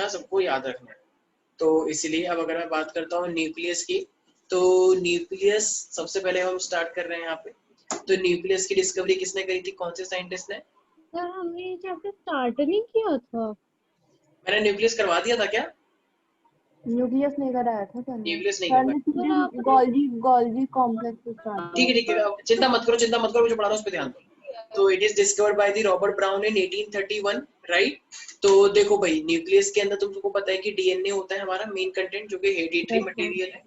का सबको याद रखना है। तो इसलिए अब अगर मैं बात करता हूँ न्यूक्लियस की, तो न्यूक्लियस सबसे पहले हम स्टार्ट कर रहे हैं यहाँ पे। तो न्यूक्लियस की डिस्कवरी किसने करी थी, कौन से साइंटिस्ट ने? सर हमने ये चैप्टर स्टार्ट नहीं किया था। मैंने न्यूक्लियस करवा दिया था क्या? न्यूक्लियस नहीं कराया था सर ने। न्यूक्लियस नहीं सर ने करवाया। सर आपने गोल्जी कॉम्प्लेक्स से स्टार्ट ठीक है ठीक है, चिंता मत करो, चिंता मत करो, मुझे पढ़ाना उस पर ध्यान दो। तो it is discovered by the Robert brown in 1831, right. तो देखो भाई, न्यूक्लियस के अंदर तुमको पता है कि डीएनए होता है हमारा मेन कंटेंट, जो कि हेरिडिटरी मटेरियल है,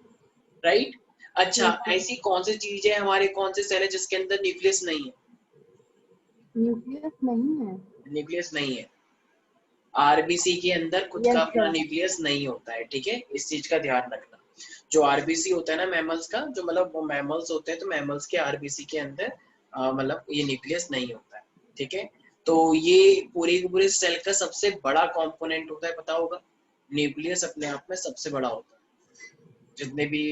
राइट। अच्छा, ऐसी कौन सी चीज है हमारे, कौन से सेल है जिसके अंदर न्यूक्लियस नहीं है? न्यूक्लियस नहीं है। न्यूक्लियस नहीं है। आरबीसी के अंदर खुद का अपना न्यूक्लियस नहीं होता है, ठीक है, इस चीज का ध्यान रखना। जो आरबीसी होता है ना मैमल्स का, जो मतलब वो मैमल्स होते हैं, तो मैमल्स के आरबीसी के अंदर मतलब ये न्यूक्लियस नहीं होता है, ठीक है। तो ये पूरे के पूरे सेल का सबसे बड़ा कंपोनेंट होता है, पता होगा। न्यूक्लियस अपने आप में सबसे बड़ा होता है। जितने भी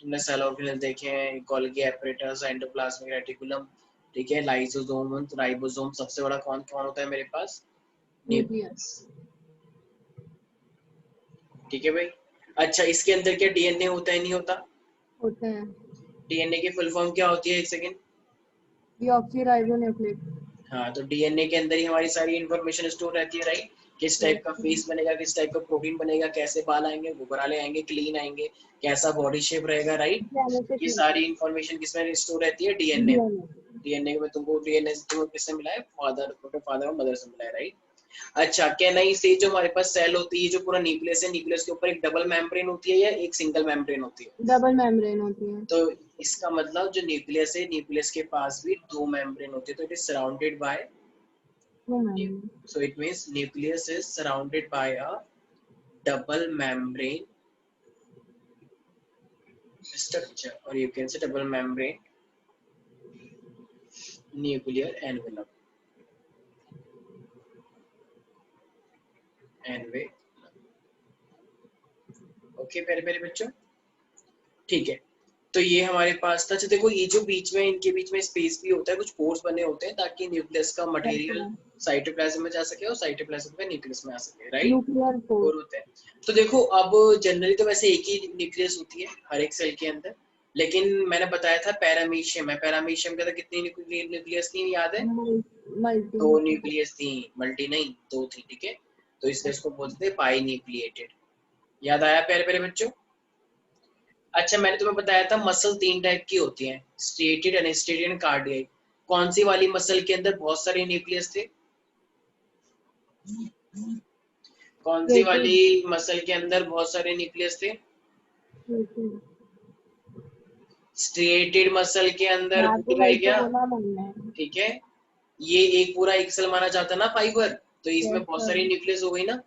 तुमने सेल ऑर्गेनेल देखे हैं, गोल्गी एपरेटस, एंडोप्लाज्मिक रेटिकुलम, ठीक है, लाइसोसोम, राइबोसोम, सबसे बड़ा कौन कौन होता है मेरे पास? न्यूक्लियस, ठीक है भाई। अच्छा, इसके अंदर क्या डीएनए होता है, नहीं होता? होते हैं। डीएनए की फुल फॉर्म क्या होती है, एक सेकंड। डीऑक्सीराइबोन्यूक्लिक। हाँ, तो डीएनए के अंदर ही हमारी सारी इंफॉर्मेशन स्टोर रहती है, राइट। किस टाइप का फेस बनेगा, किस टाइप का प्रोटीन बनेगा, कैसे बाल आएंगे, घुघराले आएंगे, क्लीन आएंगे, कैसा बॉडी शेप रहेगा, राइट। ये सारी इंफॉर्मेशन किसमें स्टोर रहती है? डीएनए। डीएनए में तुमको डीएनए तुमको किससे मिला है? फादर और मदर से मिला है, राइट। अच्छा, कैनाई से जो हमारे पास सेल होती है, जो पूरा न्यूक्लियस है, न्यूक्लियस के ऊपर एक डबल मेम्ब्रेन होती है या एक सिंगल मेम्ब्रेन होती है? डबल मेम्ब्रेन होती है। तो इसका मतलब जो न्यूक्लियस है, न्यूक्लियस के पास भी दो मेम्ब्रेन होती है, तो it is surrounded by, so it means nucleus is surrounded by a double membrane structure, or you can say double membrane nuclear envelope. Okay प्यारे प्यारे बच्चों, ठीक है। तो ये हमारे पास था। अच्छा देखो, ये जो बीच में, इनके बीच में स्पेस भी होता है, कुछ पोर्स बने होते हैं ताकि न्यूक्लियस का मटेरियल साइटोप्लाज्म में जा सके और साइटोप्लाज्म में न्यूक्लियस में आ सके, राइट। न्यूक्लियर पोर होते हैं। तो देखो, अब जनरली तो वैसे एक ही न्यूक्लियस होती है हर एक सेल के अंदर, लेकिन मैंने बताया था पैरामीशियम है। पैरामीशियम के अंदर कितनी न्यूक्लियस थी, याद है? मल्टी। दो न्यूक्लियस थी, मल्टी नहीं, दो थी, ठीक है। तो इसलिए इसको बोलते हैं पाई न्यूक्लिएटेड। याद आया प्यारे प्यारे बच्चों? अच्छा, मैंने तुम्हें बताया था मसल तीन टाइप की होती हैं, स्ट्रेटेड, अनस्ट्रेटेड एंड कार्डियक। कौन सी वाली मसल के अंदर बहुत सारे न्यूक्लियस थे? कौन सी वाली मसल के अंदर बहुत सारे न्यूक्लियस थे? स्ट्रेटेड मसल के अंदर भूल गए क्या? ठीक है, ये एक पूरा एक सेल माना जाता है ना फाइबर, तो इसमें बहुत सारी न्यूक्लियस हो गई ना।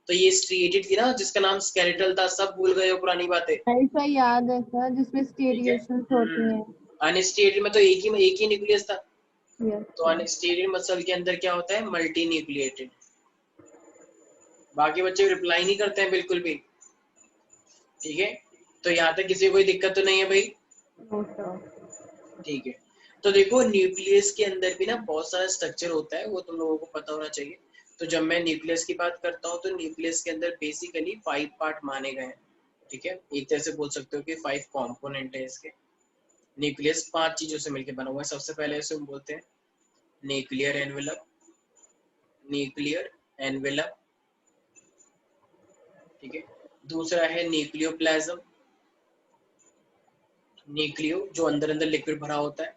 तो ये स्ट्रिएटेड थी ना, जिसका नाम स्केलेटल था। सब भूल गए हो पुरानी बातें? ऐसा याद है सर, जिसमें स्टेरिएशंस होती हैं। अनस्टेटेड में तो एक ही न्यूक्लियस था। तो अनस्टेटेड मसल के अंदर क्या होता है? Multi nucleated. बाकी बच्चे रिप्लाई नहीं करते हैं बिल्कुल भी, ठीक है। तो यहाँ तक किसी को कोई दिक्कत तो नहीं है भाई? ठीक है। तो देखो, न्यूक्लियस के अंदर भी ना बहुत सारा स्ट्रक्चर होता है, वो तुम लोगों को पता होना चाहिए। तो जब मैं न्यूक्लियस की बात करता हूँ, तो न्यूक्लियस के अंदर बेसिकली 5 पार्ट माने गए हैं, ठीक है। एक तरह से बोल सकते हो कि 5 कंपोनेंट है इसके। न्यूक्लियस 5 चीजों से मिलकर बना हुआ है। सबसे पहले इसे हम बोलते हैं न्यूक्लियर एनवेलप। न्यूक्लियर एनवेलप, ठीक है। दूसरा है न्यूक्लियोप्लाज्म। न्यूक्लियो जो अंदर अंदर लिक्विड भरा होता है।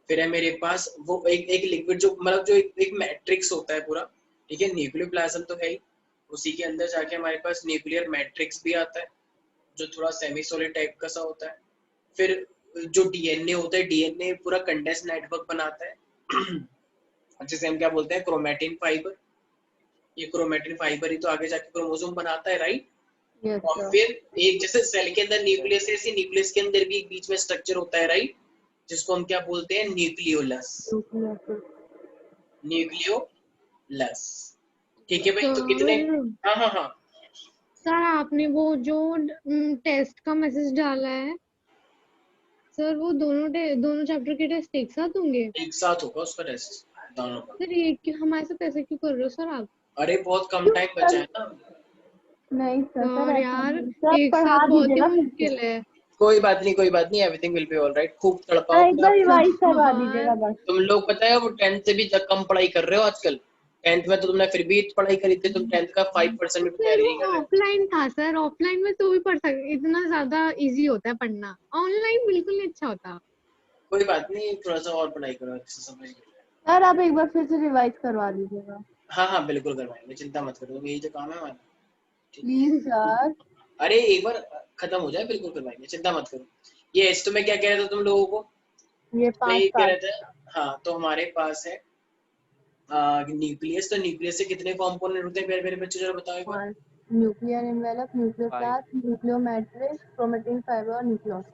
फिर है मेरे पास वो एक लिक्विड जो मतलब जो एक मैट्रिक्स होता है पूरा, ठीक है। न्यूक्लियोप्लाज्म तो है ही, उसी के अंदर जाके हमारे पास न्यूक्लियर मैट्रिक्स भी आता है, जो थोड़ा सेमी सॉलिड टाइप का सा होता है। फिर जो डीएनए होता है, डीएनए पूरा कंडेंस नेटवर्क बनाता है जिसे हम क्या बोलते हैं? Chromatin fibre. ये क्रोमैटिन फाइबर ही तो आगे जाके क्रोमोसोम बनाता है, राइट। और फिर एक जैसे सेल के अंदर न्यूक्लियस है, इसी न्यूक्लियस के अंदर भी एक बीच में स्ट्रक्चर होता है, राइट, जिसको हम क्या बोलते हैं? न्यूक्लियोलस। न्यूक्लियोलस, ठीक है भाई। तो कितने? हाँ हाँ हाँ सर, आपने वो जो टेस्ट का मैसेज डाला है सर, वो दोनों चैप्टर के टेस्ट एक साथ होंगे? एक साथ होगा उसका टेस्ट दोनों का। सर ये हमारे साथ ऐसे क्यों कर रहे हो सर आप? अरे बहुत कम टाइम बचा है ना। नहीं सर, और ऐसा यार नहीं सर, एक पढ़ा साथ बहुत ही दीजिएगा फिर से। मुश्किल है। कोई बात नहीं, कोई बात नहीं, एवरीथिंग विल बी ऑलराइट। खूब तड़पाओ एक अपने बार आप को। रिवाइज करवा हाँ दीजिएगा बस। तुम लोग पता है वो 10th से भी कम पढ़ाई कर रहे हो आजकल। 10th में तो तुमने फिर भी पढ़ाई करी थी, तुम 10th का 5% भी सर तैयारी वो नहीं कर रहे। ऑफलाइन था सर, ऑफलाइन में तो भी पढ़ सकते, इतना ज्यादा इजी होता है पढ़ना, ऑनलाइन बिल्कुल नहीं अच्छा होता। कोई बात नहीं, थोड़ा सा और पढ़ाई करो, अच्छे से समझ गए। सर आप एक बार फिर से रिवाइज करवा दीजिएगा हाँ हाँ बिल्कुल करवाएंगे, चिंता मत करो, यही तो काम है हमारा। ठीक प्लीज सर। है। अरे एक बार खत्म हो जाए बिल्कुल करवाएंगे, चिंता मत करो। ये तो मैं क्या कह रहा था तुम लोगों को, ये मैं 5 ये कह साल रहा था। हाँ तो हमारे पास है न्यूक्लियस। तो न्यूक्लियस से कितने कॉम्पोनेंट होते हैं मेरे बच्चे, जरा बताओ एक बार। और nuclear envelope, five. Nucleoplast, nucleomatrix, chromatin fiber और न्यूक्लियस।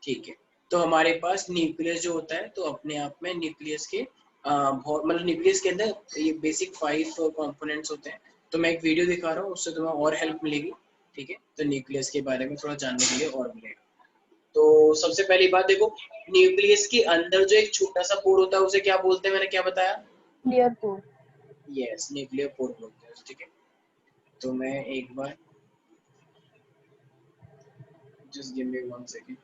ठीक है। तो हमारे पास न्यूक्लियस जो होता है, तो अपने आप में न्यूक्लियस के बहुत मतलब न्यूक्लियस के अंदर ये बेसिक 5 कंपोनेंट्स होते हैं। तो मैं एक वीडियो दिखा रहा हूँ, उससे तुम्हें और हेल्प मिलेगी। ठीक है, तो न्यूक्लियस के बारे में थोड़ा जानने के लिए और मिलेगा। तो सबसे पहली बात देखो, न्यूक्लियस के अंदर जो एक छोटा सा पोर होता है उसे क्या बोलते हैं, मैंने क्या बताया? Clear core. Yes, nuclear pore बोलते हैं। ठीक है, तो मैं एक बार जस्ट गिव मी 1 सेकेंड।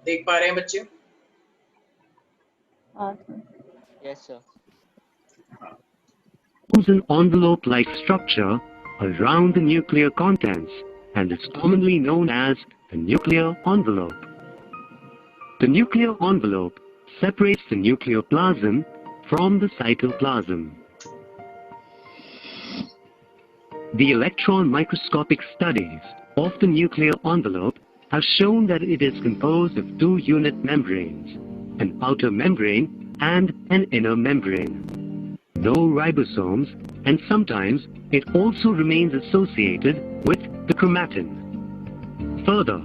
देख पा रहे हैं बच्चे? हाँ sir. Yes, sir. Forms an envelope-like structure around the nuclear contents and is commonly known as the nuclear envelope. The nuclear envelope separates the nucleoplasm from the cytoplasm. The electron microscopic studies of the nuclear envelope have shown that it is composed of 2 unit membranes, an outer membrane and an inner membrane. No ribosomes, and sometimes it also remains associated with the chromatin. Further,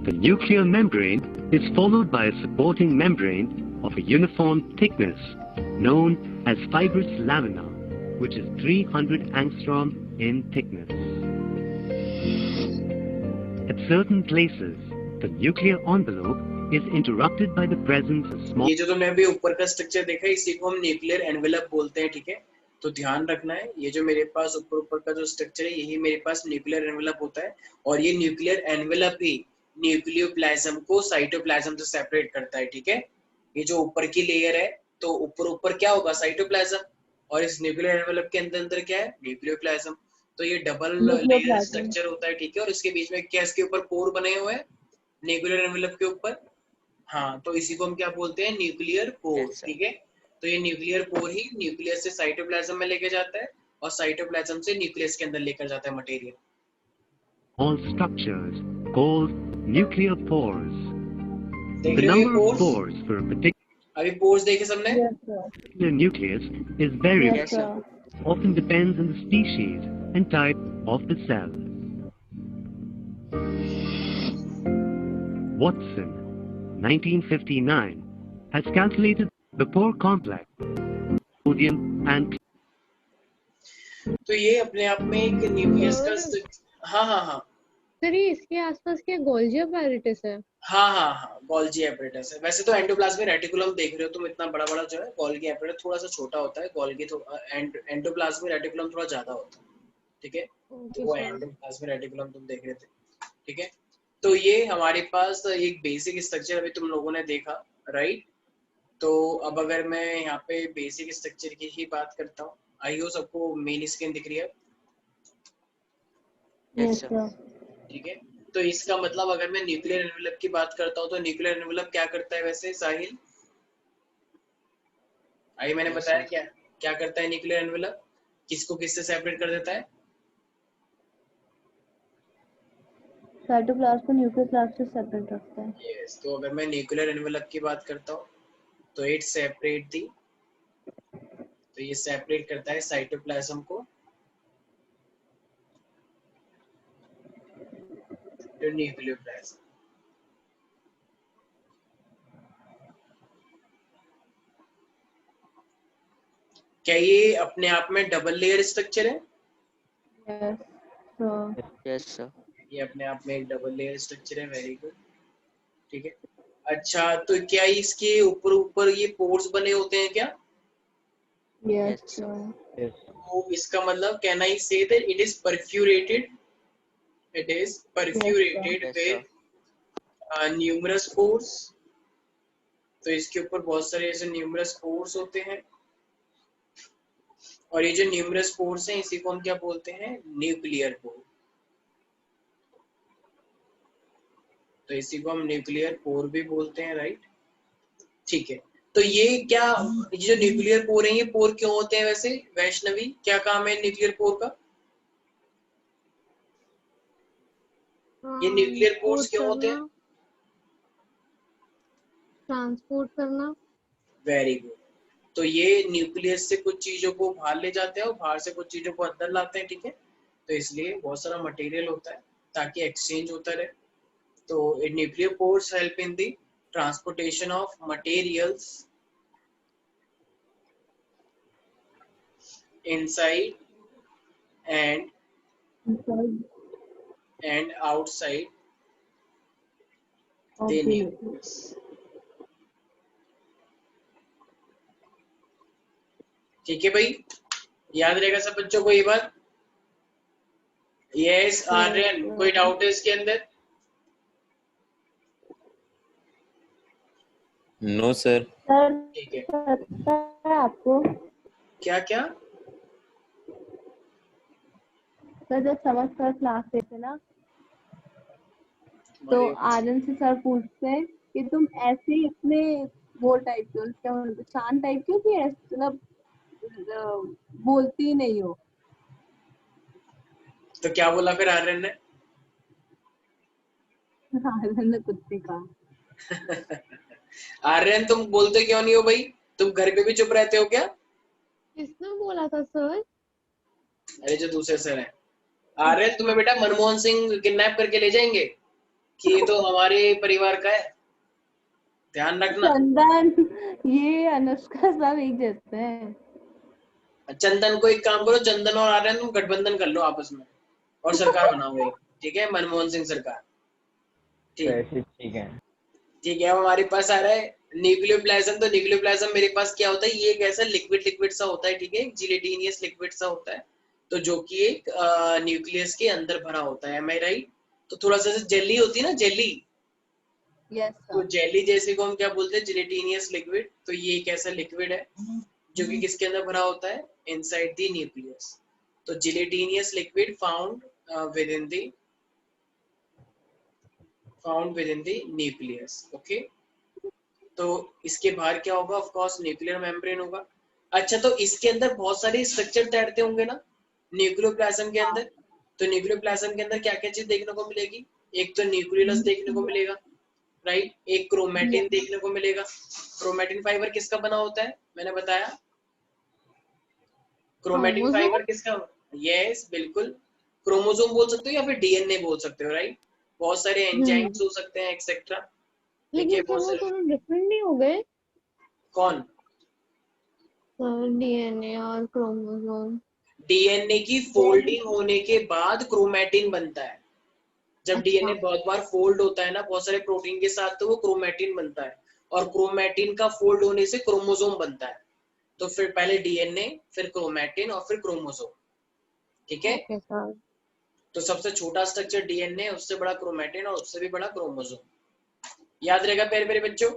the nuclear membrane is followed by a supporting membrane of a uniform thickness known as fibrous lamina, which is 300 angstrom in thickness. At certain places, the nuclear envelope is interrupted by the presence of small ये जो तुमने अभी ऊपर का structure देखा है, इसी को हम न्यूक्लियर एनवेलप बोलते हैं। ठीक है, तो ध्यान रखना है, ये जो मेरे पास ऊपर का जो स्ट्रक्चर है, यही मेरे पास न्यूक्लियर एनवेलप होता है। और ये न्यूक्लियर एनवेलप ही न्यूक्लियोप्लाज्म को साइटोप्लाज्म से सेपरेट करता है। ठीक है, ये जो ऊपर की लेयर है, तो ऊपर क्या होगा? साइटोप्लाज्म। और इस न्यूक्लियर एनवेलप के अंदर क्या है? न्यूक्लियोप्लाज्म। तो ये डबल लेयर न्यूक्लियोप्लाज्म। स्ट्रक्चर होता है। ठीक है, और इसके बीच में क्या इसके ऊपर पोर बने हुए हैं न्यूक्लियर एनवेलप के ऊपर? हाँ, तो इसी को हम क्या बोलते हैं? Nuclear pore. Yes, sir. ठीक है, तो ये न्यूक्लियर पोर ही न्यूक्लियस से साइटोप्लाज्म में लेके जाता है और साइटोप्लाज्म से न्यूक्लियस के अंदर लेकर जाता है material. structures called nuclear pores. देख The रहे हो ये number of pores? pores for a particular अभी पोर्स देखे सबने? Yes sir. nucleus is variable, yes sir. often depends on the species and type of the cell. Watson, 1959, has calculated the pore complex, sodium and तो ये अपने आप में एक nucleus का हाँ हाँ हाँ सर ये इसके आसपास क्या गोल्जी apparatus है? हाँ गोल्गी एपरेटस है। वैसे तो एंडोप्लाज्मिक रेटिकुलम देख रहे हो तुम, इतना बड़ा बड़ा जो है। गोल्गी एपरेटस थोड़ा सा छोटा होता है, गोल्गी एंडोप्लाज्मिक रेटिकुलम थोड़ा ज्यादा होता है। ठीक है, तो ओके वो सर। एंडोप्लाज्मिक रेटिकुलम तुम देख रहे थे। ठीक है, तो ये हमारे पास एक बेसिक स्ट्रक्चर अभी तुम लोगों ने देखा, राइट? तो अब अगर मैं यहाँ पे बेसिक स्ट्रक्चर की ही बात करता हूँ, आई हो सबको मेन स्क्रीन दिख रही है? Yes, yes sir. सर। ठीक है, तो इसका मतलब अगर मैं न्यूक्लियर एनवेलप की बात करता हूँ, तो न्यूक्लियर एनवेलप क्या करता है वैसे साहिल? आई मैंने Yes, बताया sir. क्या क्या करता है न्यूक्लियर एनवेलप? किसको किससे सेपरेट कर देता है? साइटोप्लाज्म को न्यूक्लियोप्लास्ट से सेपरेट रखता है। यस, तो अगर मैं न्यूक्लियर एनवेलप की बात करता हूँ, तो इट सेपरेट दी, तो ये सेपरेट करता है साइटोप्लाज्म को टू न्यूक्लियोप्लाज्म। क्या ये अपने आप में डबल लेयर स्ट्रक्चर है? Yes sir. Yes, sir. ये अपने आप में एक डबल लेयर स्ट्रक्चर है। Very good. ठीक है, अच्छा, तो क्या इसके ऊपर ऊपर ये पोर्स बने होते हैं क्या? Yes, Yes. sir. Yes. तो इसका मतलब can I say that it is perforated? It is perforated Yes, sir. With numerous pores. तो इसके ऊपर बहुत सारे ऐसे न्यूमरस पोर्स होते हैं, और ये जो न्यूमरस पोर्स हैं इसी को हम क्या बोलते हैं? Nuclear pore. तो इसी को हम न्यूक्लियर पोर भी बोलते हैं, राइट? ठीक है, तो ये क्या, ये जो न्यूक्लियर पोर है ये पोर क्यों होते हैं वैसे? वैष्णवी, क्या काम है न्यूक्लियर पोर का? ये न्यूक्लियर पोर्स क्यों होते हैं? ट्रांसपोर्ट करना। Very good. तो ये न्यूक्लियस से कुछ चीजों को बाहर ले जाते हैं और बाहर से कुछ चीजों को अंदर लाते हैं, ठीक है? तो इसलिए बहुत सारा मटेरियल होता है ताकि एक्सचेंज होता रहे। तो nuclear pores help in the transportation of materials inside and outside the nucleus. ठीक है भाई, याद रहेगा सब बच्चों को ये बात? यस आर्यन, कोई डाउट है इसके अंदर? No, sir. सर ठीक है, पता है आपको, क्या क्या? सर जब समझ कर क्लास लेते ना तो आर्यन से सर पूछते हैं कि तुम ऐसे इतने वो टाइप के हो, क्या बोलते हैं, शांत टाइप के हो कि ऐसे मतलब बोलती ही नहीं हो? तो क्या बोला फिर आर्यन ने? आर्यन ने कुछ नहीं कहा। आर्यन, तुम बोलते क्यों नहीं हो भाई? तुम घर पे भी चुप रहते हो क्या? किसने बोला था सर? अरे जो दूसरे सर हैं। आर्यन, तुम्हें बेटा मनमोहन सिंह किडनैप करके ले जाएंगे कि ये तो हमारे परिवार का है, ध्यान रखना। चंदन, ये अनुष्का सब एक जैसे हैं। चंदन को एक काम करो, चंदन और आर्यन तुम गठबंधन कर लो आपस में और सरकार बनाओ भाई, ठीक है? मनमोहन सिंह सरकार। ठीक ठीक है. ठीक है, अब हमारे पास आ रहा है न्यूक्लियोप्लाज्म। तो न्यूक्लियोप्लाज्म मेरे पास क्या होता है? ये एक ऐसा लिक्विड सा होता है, ठीक है? जिलेटिनियस लिक्विड सा होता है, तो जो कि एक न्यूक्लियस के अंदर भरा होता है। M I right? तो थोड़ा सा जेली होती है ना, जेली, यस तो सर। जेली जैसे को हम क्या बोलते हैं? Gelatinous liquid. तो ये एक ऐसा लिक्विड है जो कि किसके अंदर भरा होता है? Inside the nucleus. तो gelatinous liquid found within the nucleus. Okay, तो इसके बाहर क्या होगा? ऑफ कोर्स न्यूक्लियर मेम्ब्रेन होगा। अच्छा, तो इसके अंदर बहुत सारे स्ट्रक्चर तैरते होंगे ना न्यूक्लियोप्लाज्म के अंदर? तो न्यूक्लियोप्लाज्म के अंदर क्या क्या चीज देखने को मिलेगी? एक तो न्यूक्लियस देखने को मिलेगा, राइट? एक क्रोमैटिन देखने को मिलेगा। क्रोमैटिन फाइबर किसका बना होता है? मैंने बताया क्रोमैटिन फाइबर किसका? यस बिल्कुल, क्रोमोसोम बोल सकते हो या फिर डीएनए बोल सकते हो, राइट? बहुत सारे एंजाइम्स हो सकते हैं एक्सेट्रा। ठीक है, लेकिन फिर बहुत वो सारे। दोनों डिफरेंट नहीं हो गए कौन? सर? डीएनए और क्रोमोसोम। डीएनए की फोल्डिंग होने के बाद क्रोमैटिन बनता है। जब डीएनए बहुत बार फोल्ड होता है ना बहुत सारे प्रोटीन के साथ, तो वो क्रोमैटिन बनता है, और क्रोमैटिन का फोल्ड होने से क्रोमोसोम बनता है। तो फिर पहले डीएनए, फिर क्रोमैटिन और फिर क्रोमोसोम, ठीक है? Okay sir. तो सबसे छोटा स्ट्रक्चर डीएनए, उससे बड़ा क्रोमैटिन और उससे भी बड़ा क्रोमोसोम। याद रहेगा प्यारे प्यारे बच्चों?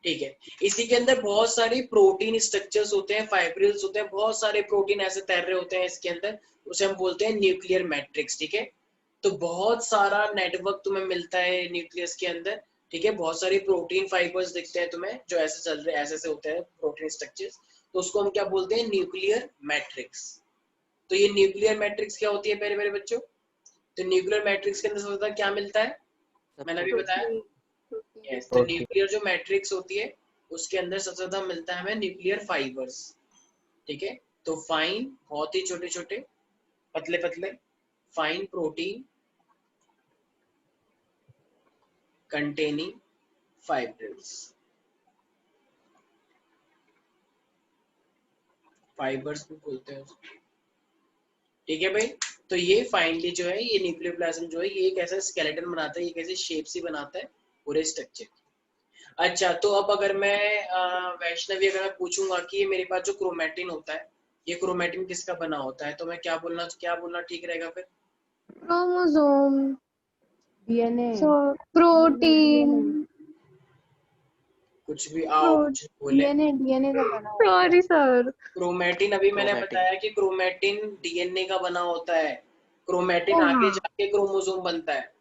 ठीक है, इसी के अंदर बहुत सारे प्रोटीन स्ट्रक्चर्स होते हैं, फाइब्रिल्स होते हैं, बहुत सारे प्रोटीन ऐसे तैर रहे होते हैं इसके अंदर, उसे हम बोलते हैं न्यूक्लियर मैट्रिक्स, ठीक है? तो बहुत सारा नेटवर्क तुम्हें मिलता है न्यूक्लियस के अंदर, ठीक है? बहुत सारे प्रोटीन फाइबर्स दिखते हैं तुम्हें जो ऐसे चल रहे, ऐसे होते हैं प्रोटीन स्ट्रक्चर्स, तो उसको हम क्या बोलते हैं? Nuclear matrix. तो ये न्यूक्लियर मैट्रिक्स क्या होती है प्यारे प्यारे बच्चों? तो न्यूक्लियर मैट्रिक्स के अंदर सबसे ज्यादा क्या मिलता है? मैंने अभी बताया। यस, तो न्यूक्लियर जो मैट्रिक्स होती है उसके अंदर सबसे ज्यादा मिलता है हमें न्यूक्लियर फाइबर्स, ठीक है? तो फाइन, बहुत ही छोटे छोटे पतले पतले fine protein containing fibrils, fibres भी बोलते हैं उसको, ठीक है भाई? तो ये फाइनली जो है ये न्यूक्लियोप्लाज्म जो है ये एक ऐसा स्केलेटन बनाता है, एक ऐसी शेप सी बनाता है, पूरे स्ट्रक्चर की। अच्छा, तो अब अगर मैं वैष्णवी अगर मैं पूछूंगा कि ये मेरे पास जो क्रोमेटिन होता है, ये क्रोमेटिन किसका बना होता है, तो मैं क्या बोलना ठीक रहेगा फिर? क्रोमोसोम, डीएनए, प्रोटीन, कुछ भी आओ, कुछ बोले। डीएनए का बना होता है। Sorry sir. क्रोमेटिन अभी मैंने Chromatin. बताया कि क्रोमेटिन डीएनए का बना होता है, क्रोमेटिन ओ आगे हाँ जाके क्रोमोसोम बनता है,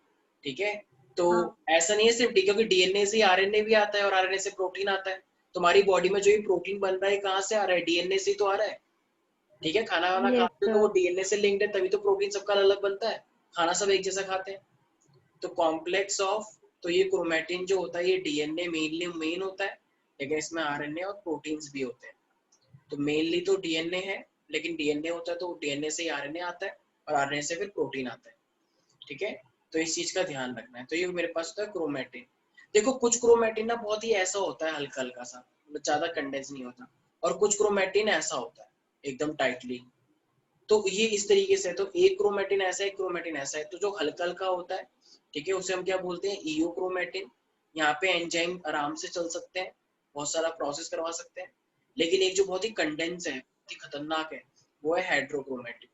ठीक है। तो हाँ ऐसा नहीं है सिर्फ क्योंकि डीएनए से आरएनए भी आता है और आरएनए से प्रोटीन आता है। तुम्हारी बॉडी में जो ये प्रोटीन बन रहा है कहाँ से आ रहा है? डीएनए से ही तो आ रहा है, ठीक है। खाना वाना यस खाते हो तो वो सर। डीएनए से लिंक्ड है, तभी तो प्रोटीन सबका अलग अलग बनता है, खाना सब एक जैसा खाते हैं। तो कॉम्प्लेक्स ऑफ, तो ये क्रोमेटिन जो होता है ये डीएनए मेन होता है, लेकिन इसमें आरएनए और प्रोटीन्स भी होते हैं। तो मेनली तो डीएनए है, लेकिन डीएनए होता है तो डीएनए से ही आरएनए आता है और आरएनए से फिर प्रोटीन आता है, ठीक है। तो इस चीज का ध्यान रखना है। तो ये मेरे पास होता है क्रोमेटिन। देखो कुछ क्रोमेटिन ना बहुत ही ऐसा होता है, हल्का हल्का सा, ज्यादा कंडेंस नहीं होता, और कुछ क्रोमेटिन ऐसा होता है एकदम टाइटली। तो ये इस तरीके से, तो एक क्रोमेटिन ऐसा है, एक क्रोमेटिन ऐसा है। तो जो हल्का हल्का होता है, ठीक है, उसे हम क्या बोलते हैं? Euchromatin. यहाँ पे एंजाइम आराम से चल सकते हैं, बहुत सारा प्रोसेस करवा सकते हैं। लेकिन एक जो बहुत ही कंडेंस है, बहुत ही खतरनाक है, वो है हाइड्रोक्रोमेटिन।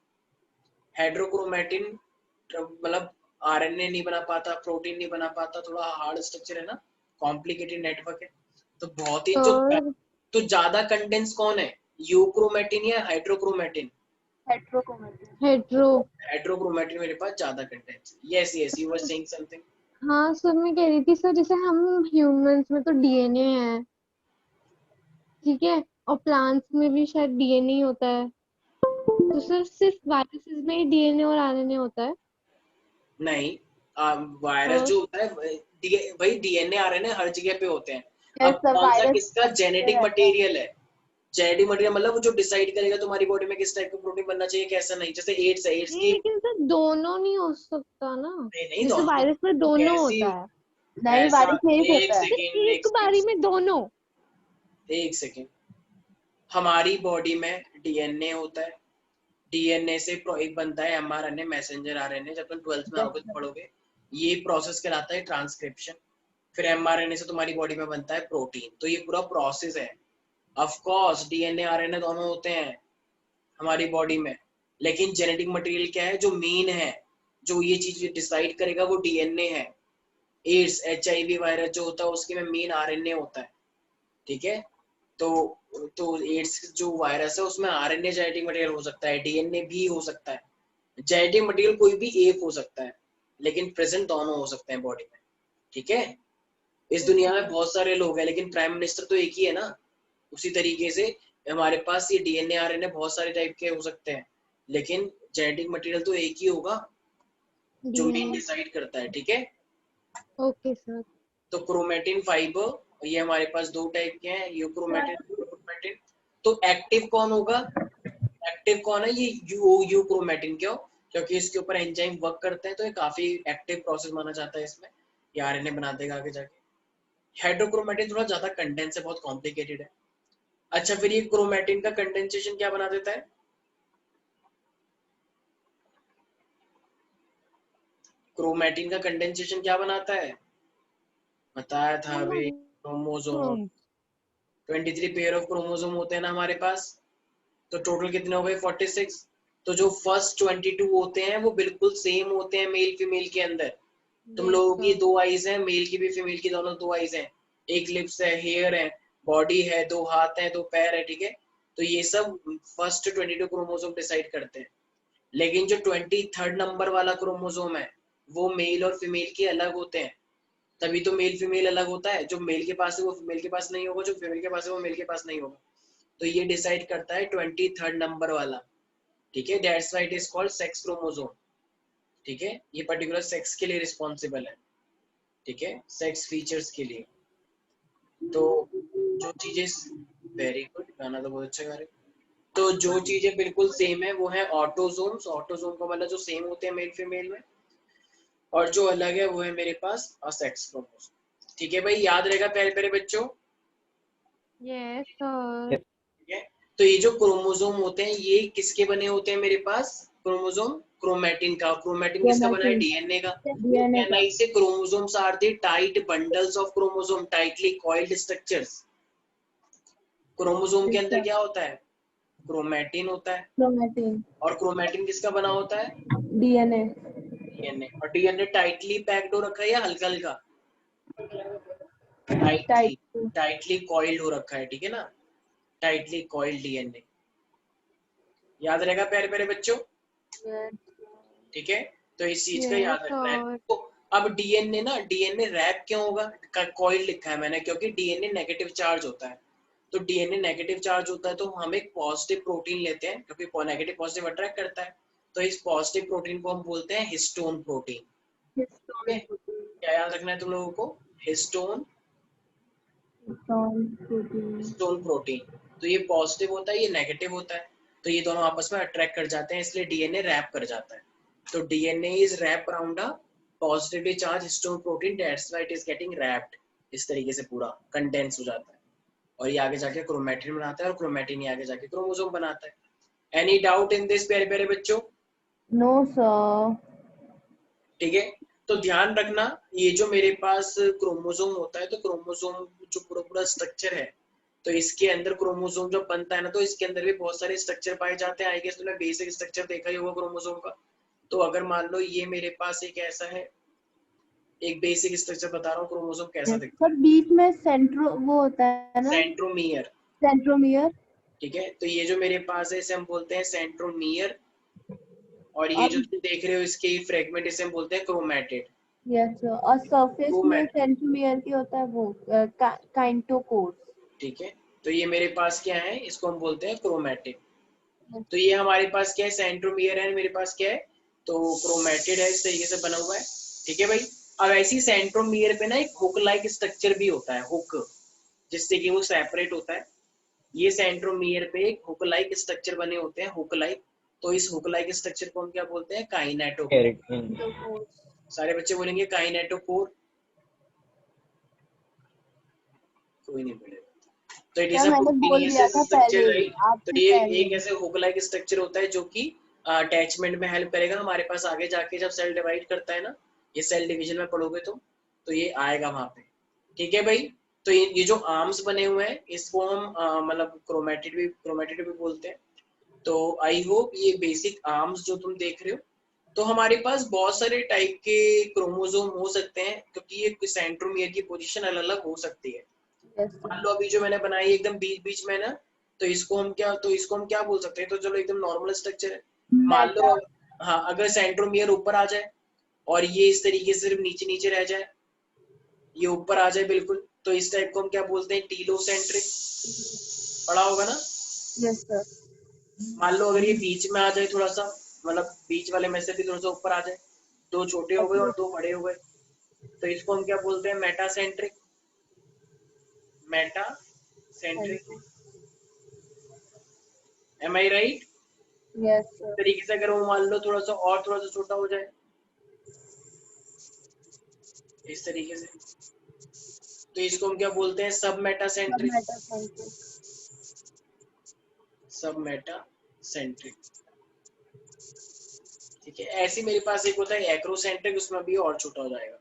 हाइड्रोक्रोमेटिन मतलब आरएनए नहीं बना पाता, प्रोटीन नहीं बना पाता, थोड़ा हार्ड स्ट्रक्चर है ना, कॉम्प्लिकेटेड नेटवर्क है। तो बहुत ही सर तो ज्यादा कंडेंस कौन है, यूक्रोमेटिन या हाइड्रोक्रोमेटिन? हेट्रोक्रोमेटिन। हेट्रो। हाइड्रोक्रोमेटिन मेरे पास ज्यादा condense. Yes yes, you were saying something. हाँ सर, मैं कह रही थी सर, जैसे हम ह्यूमंस में तो डीएनए है, ठीक है, और प्लांट्स में भी शायद डीएनए ही होता है, तो सर सिर्फ वायरसेस में ही डीएनए और आरएनए होता है? नहीं, वायरस तो जो होता है वही डीएनए आरएनए हर जगह पे होते हैं। यस अब सर, कौन सा वायरस किसका जेनेटिक रहता है। मटेरियल है? जेनेटिक मटेरियल मतलब वो जो डिसाइड करेगा तुम्हारी बॉडी में किस टाइप का प्रोटीन बनना चाहिए, कैसा नहीं। जैसे एड्स है, एड्स नहीं, की लेकिन सर दोनों नहीं हो सकता ना, नहीं नहीं जैसे दोनों वायरस में दोनों कैसी, होता है। नहीं, ऐसा वायरस में एक एक होता है। सेकेंड एक बारी में दोनों? एक सेकेंड। हमारी बॉडी में डीएनए होता है, डीएनए से एक बनता है एमआरएनए, मैसेंजर आरएनए। जब तुम 12th में यस आओगे तो सर। पढ़ोगे, ये प्रोसेस कहलाता है ट्रांसक्रिप्शन। फिर एमआरएनए से तुम्हारी बॉडी में बनता है प्रोटीन। तो ये पूरा प्रोसेस है। ऑफ कोर्स डीएनए आरएनए दोनों होते हैं हमारी बॉडी में, लेकिन जेनेटिक मटेरियल क्या है जो मेन है, जो ये चीज डिसाइड करेगा, वो डीएनए है। एड्स एचआईवी वायरस जो होता है उसके में मेन आरएनए होता है, ठीक है। तो एड्स जो वायरस है उसमें आरएनए जेनेटिक मटेरियल हो सकता है, डीएनए भी हो सकता है। जेनेटिक मटेरियल कोई भी एक हो सकता है, लेकिन प्रेजेंट दोनों हो सकते हैं बॉडी में, ठीक है। इस दुनिया में बहुत सारे लोग हैं, लेकिन प्राइम मिनिस्टर तो एक ही है ना। उसी तरीके से हमारे पास ये डीएनए आरएनए बहुत सारे टाइप के हो सकते हैं, लेकिन जेनेटिक मटेरियल तो एक ही होगा जो मेन डीएनए। डिसाइड करता है, ठीक है। Okay sir. तो क्रोमेटिन फाइबर ये हमारे पास दो टाइप के हैं, यूक्रोमेटिन क्रोमेटिन। तो एक्टिव कौन होगा? एक्टिव कौन है? ये यूक्रोमेटिन। क्यों? क्योंकि इसके ऊपर एंजाइम वर्क करते हैं, तो ये काफी एक्टिव प्रोसेस माना जाता है इसमें, ये आरएनए बना देगा आगे जाके। हाइड्रोक्रोमेटिन थोड़ा ज्यादा कंडेंस है, बहुत कॉम्प्लिकेटेड है। अच्छा, फिर ये क्रोमेटिन का कंडेंसेशन क्या बना देता है? क्रोमेटिन का कंडेंसेशन क्या बनाता है? बताया था अभी, क्रोमोसोम। 23 पेयर ऑफ क्रोमोसोम होते हैं ना हमारे पास, तो टोटल कितने हो गए? 46। तो जो फर्स्ट 22 होते हैं वो बिल्कुल सेम होते हैं मेल फीमेल के अंदर। तुम यस लोगों की सर। 2 आईज हैं, मेल की भी फीमेल की, दोनों 2 आईज हैं, एक लिप्स है, हेयर है, बॉडी है, 2 हाथ हैं, 2 पैर है, ठीक है। तो ये सब फर्स्ट 22 क्रोमोसोम डिसाइड करते हैं। लेकिन जो 23rd नंबर वाला क्रोमोसोम है वो मेल और फीमेल के अलग होते हैं, तभी तो मेल फीमेल अलग होता है। जो मेल के पास है वो फीमेल के पास नहीं होगा, जो फीमेल के पास है वो मेल के पास नहीं होगा। तो ये डिसाइड करता है 23rd नंबर वाला, ठीक है। That's why it is called sex chromosome, ठीक है। ये पर्टिकुलर सेक्स के लिए रिस्पॉन्सिबल है, ठीक है, सेक्स फीचर्स के लिए। तो जो चीजें, वेरी गुड, गाना तो बहुत अच्छा गा रहे। तो जो चीजें बिल्कुल सेम है वो है ऑटोसोम्स। ऑटोसोम का मतलब जो सेम होते हैं मेल फीमेल में, और जो अलग है वो है मेरे पास सेक्स क्रोमोसोम, ठीक है भाई, याद रहेगा प्यारे प्यारे बच्चों, यस सर। ठीक है। तो ये जो क्रोमोसोम होते हैं ये किसके बने होते हैं मेरे पास? क्रोमोसोम क्रोमैटिन का। क्रोमैटिन किसका बना है? Chromatin. डीएनए का। DNA का. एनआई से chromosomes are the tight bundles of chromosome, tightly coiled structures. Chromosome के अंदर अच्छा. क्या होता है? क्रोमैटिन होता है। Chromatin. और क्रोमैटिन किसका बना होता है? DNA. डीएनए। और डीएनए टाइटली पैक्ड हो रखा है या हल्का हल्का? Type tightly, 2. टाइटली कॉइल्ड हो रखा है, ठीक है ना? Tightly coiled DNA. याद रहेगा प्यारे प्यारे बच्चों? Yes. ठीक है, तो इस चीज का यस याद रखना है। सर। तो अब डीएनए ना, डीएनए रैप क्यों होगा? कॉइल लिखा है मैंने, क्योंकि डीएनए नेगेटिव चार्ज होता है। तो डीएनए नेगेटिव चार्ज होता है तो हम एक पॉजिटिव प्रोटीन लेते हैं, क्योंकि नेगेटिव पॉजिटिव अट्रैक्ट करता है। तो इस पॉजिटिव प्रोटीन को हम बोलते हैं हिस्टोन प्रोटीन। ठीक Histone है, protein. क्या याद रखना है तुम लोगों को? Histone, Histone protein. Histone protein. तो ये पॉजिटिव होता है, ये नेगेटिव होता है, तो ये दोनों आपस में अट्रैक्ट कर जाते हैं, इसलिए डीएनए रैप कर जाता है। तो DNA is wrap around a positively charge histone protein, that's why it is getting wrapped. इस तरीके से पूरा कंडेंस हो जाता है और ये आगे जाके क्रोमैटिन बनाता है और क्रोमैटिन ही आगे जाके क्रोमोसोम बनाता है। एनी डाउट इन दिस प्यारे प्यारे बच्चों? No, sir. ठीक है, तो ध्यान रखना, ये जो मेरे पास क्रोमोसोम होता है, तो क्रोमोसोम जो पूरा पूरा स्ट्रक्चर है, तो इसके अंदर क्रोमोसोम जब बनता है ना, तो इसके अंदर भी बहुत सारे स्ट्रक्चर पाए जाते हैं। आई गेस तुमने बेसिक स्ट्रक्चर देखा ही होगा क्रोमोसोम का। तो अगर मान लो ये मेरे पास एक ऐसा है, एक बेसिक स्ट्रक्चर बता रहा हूँ क्रोमोसोम कैसा Yes. दिखता सर बीच में सेंट्रो वो होता है है, ना, सेंट्रोमियर। सेंट्रोमियर. ठीक है, तो ये जो मेरे पास है इसे हम बोलते हैं सेंट्रोमियर, और ये और जो तुम देख रहे हो इसके फ्रेगमेंट, इसे हम बोलते हैं क्रोमैटिड। यस सर, और सरफेस में क्रोमैटिड, सेंट्रोमियर की होता है वो काइंटोकोर. ठीक है। तो ये मेरे पास क्या है, इसको हम बोलते हैं क्रोमैटिड। तो ये हमारे पास क्या है, सेंट्रोमियर है, मेरे पास क्या है, तो क्रोमैटिड है, इस तरीके से बना हुआ है। ठीक है भाई। अब ऐसी सेंट्रोमियर पे ना एक हुक लाइक स्ट्रक्चर भी होता है, हुक, जिससे कि वो सेपरेट होता है। ये सेंट्रोमियर पे एक हुक लाइक स्ट्रक्चर बने होते हैं, हुक लाइक। तो इस हुक लाइक स्ट्रक्चर को हम क्या बोलते हैं? काइनेटोकोर। Keratin. सारे बच्चे बोलेंगे काइनेटोकोर, कोई नहीं बोलेगा। तो इट इज सर अ मैंने बोल प्रोटीनियस दिया था स्ट्रक्चर, पहले ही, राइट? तो आपसे ये पहले एक ही. ऐसे हुक लाइक स्ट्रक्चर होता है जो कि अटैचमेंट में हेल्प करेगा हमारे पास आगे जाके, जब सेल डिवाइड करता है ना, ये सेल डिवीजन में पढ़ोगे तुम, तो ये आएगा वहां पे। ठीक है भाई। तो ये जो आर्म्स बने हुए हैं, इसको हम मतलब क्रोमैटिड भी बोलते हैं। तो आई होप ये बेसिक आर्म्स जो तुम देख रहे हो, तो हमारे पास बहुत सारे टाइप के क्रोमोसोम हो सकते हैं, क्योंकि ये सेंट्रोमियर की पोजीशन अलग अलग हो सकती है। यस मान सर. लो अभी जो मैंने बनाई एकदम बीच बीच में ना, तो इसको हम क्या बोल सकते हैं? तो चलो एकदम नॉर्मल स्ट्रक्चर है। मान लो, मेटा. हाँ, अगर सेंट्रोमियर ऊपर आ जाए और ये इस तरीके से सिर्फ नीचे नीचे रह जाए, ये ऊपर आ जाए बिल्कुल, तो इस टाइप को हम क्या बोलते हैं? टीलोसेंट्रिक। पढ़ा होगा ना? Yes sir. मान लो अगर ये बीच में आ जाए थोड़ा सा, मतलब बीच वाले में से भी थोड़ा सा ऊपर आ जाए, दो छोटे हो गए और दो बड़े हो गए, तो इसको हम क्या बोलते हैं? Metacentric. Metacentric, M I right? Yes इस सर. तरीके से अगर वो मान लो थोड़ा सा और थोड़ा सा छोटा हो जाए, इस तरीके से, तो इसको हम क्या बोलते हैं? सब मेटासेंट्रिक। मेटासेंट्रिक. सब मेटासेंट्रिक। ठीक है, ऐसे मेरे पास एक होता है एक्रोसेंट्रिक, उसमें भी और छोटा हो जाएगा।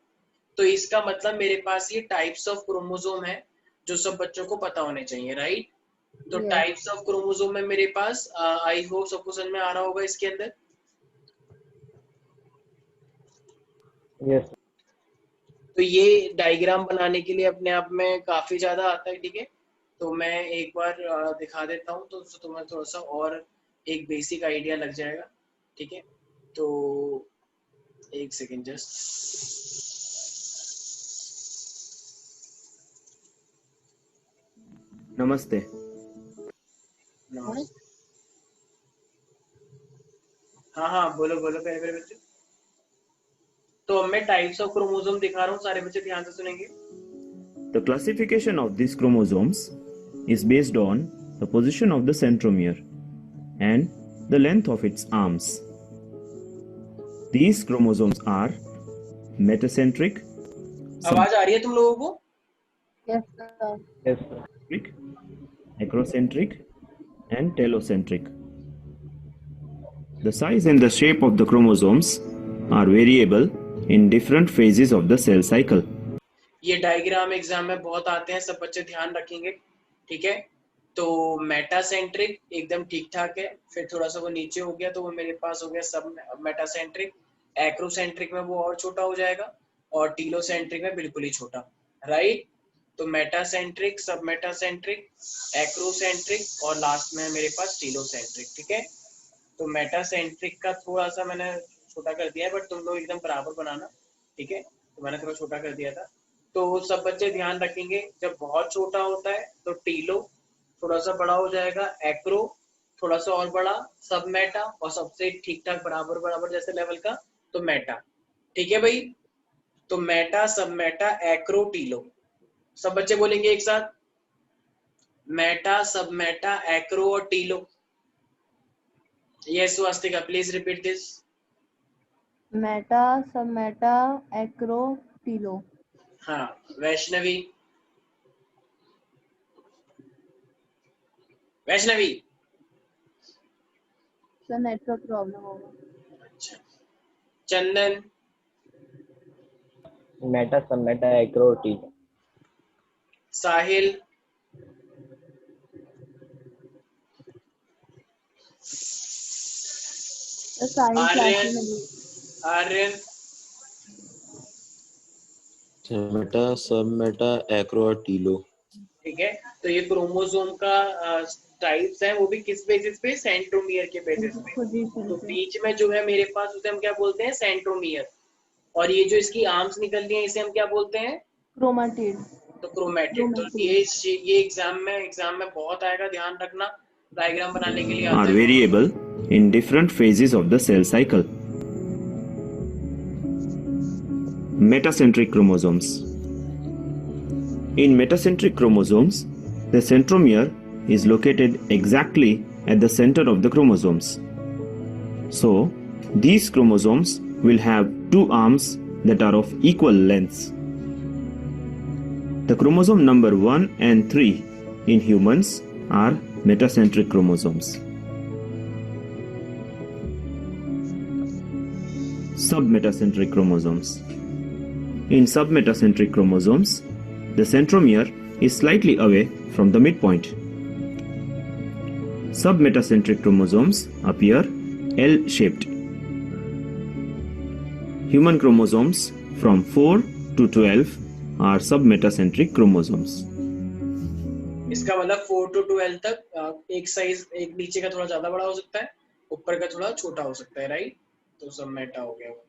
तो इसका मतलब मेरे पास ये टाइप्स ऑफ क्रोमोसोम है जो सब बच्चों को पता होने चाहिए, राइट? तो यस. टाइप्स ऑफ क्रोमोसोम में मेरे पास आई होप सबको समझ में आ रहा होगा इसके अंदर। Yes. तो ये डायग्राम बनाने के लिए अपने आप में काफी ज्यादा आता है, ठीक है। तो मैं एक बार दिखा देता हूँ, तो तुम्हें थोड़ा सा और एक बेसिक आइडिया लग जाएगा, ठीक है। तो एक सेकेंड जस्ट। नमस्ते। नमस्ते। हाँ हाँ, बोलो बोलो प्यारे प्यारे बच्चे। तो अब मैं टाइप्स ऑफ क्रोमोसोम दिखा रहा हूँ, सारे बच्चे ध्यान से सुनेंगे। The classification of these chromosomes is based on the position of the centromere and the length of its arms. These chromosomes are metacentric, आवाज आ रही है तुम लोगों को? Yes sir. Yes, sir. symmetric, acrocentric, and telocentric. The size and the shape of the chromosomes are variable in different phases of the cell cycle. ये diagram exam में बहुत आते हैं, सब बच्चे ध्यान रखेंगे, ठीक है। तो मेटासेंट्रिक एकदम ठीक ठाक है, फिर थोड़ा सा वो नीचे हो गया तो वो मेरे पास हो गया सब मेटासेंट्रिक, एक्रोसेंट्रिक में वो और छोटा हो जाएगा, और टीलोसेंट्रिक में बिल्कुल ही छोटा, राइट। तो मेटासेंट्रिक, सब मेटासेंट्रिक, एक्रोसेंट्रिक और लास्ट में मेरे पास टीलोसेंट्रिक, ठीक है। तो मेटासेंट्रिक का थोड़ा सा मैंने छोटा कर दिया है, बट तुम लोग एकदम बराबर बनाना, ठीक है। तो मैंने थोड़ा छोटा कर दिया था। तो सब बच्चे ध्यान रखेंगे, जब बहुत छोटा होता है तो टीलो, थोड़ा सा बड़ा हो जाएगा एक्रो, थोड़ा सा और बड़ा सब मेटा, और सबसे ठीक ठाक बराबर बराबर जैसे लेवल का तो मेटा, ठीक है भाई। तो Meta, sub meta, acro, Tillo, सब बच्चे बोलेंगे एक साथ, मेटा, सब मेटा, एक्रो और telo. Yes Swastika, please repeat this. Meta, sub meta, acro, telo. हाँ, Vaishnavi, Vaishnavi. Sir network problem होगा। अच्छा, Chandan, meta, sub meta, acro, telo. Sahil, sir Sahil Aryan, class में भी। Aryan, meta, sub meta, acro और टीलो। ठीक है। तो ये क्रोमोसोम का टाइप्स है, वो भी किस बेसिस पे, सेंट्रोमियर के बेसिस पे। पोजीशन तो पे। बीच में जो है मेरे पास उसे हम क्या बोलते हैं, सेंट्रोमियर, और ये जो इसकी आर्म्स निकल रही है इसे हम क्या बोलते हैं, क्रोमाटिड। तो क्रोमेटिड। तो ये एग्जाम में बहुत आएगा, ध्यान रखना, डायग्राम बनाने के लिए आता Are है। variable in different phases of the cell cycle. Metacentric chromosomes. In metacentric chromosomes, the centromere is located exactly at the center of the chromosomes. So, these chromosomes will have two arms that are of equal lengths. The chromosome number 1 and 3 in humans are metacentric chromosomes. Submetacentric chromosomes. In submetacentric chromosomes, the centromere is slightly away from the midpoint. Submetacentric chromosomes appear L-shaped. Human chromosomes from 4 to 12 are submetacentric chromosomes. इसका मतलब 4 to 12 तक एक size, एक नीचे का थोड़ा ज्यादा बड़ा हो सकता है, ऊपर का थोड़ा छोटा हो सकता है, राइट। तो सब मेटा हो गया वो।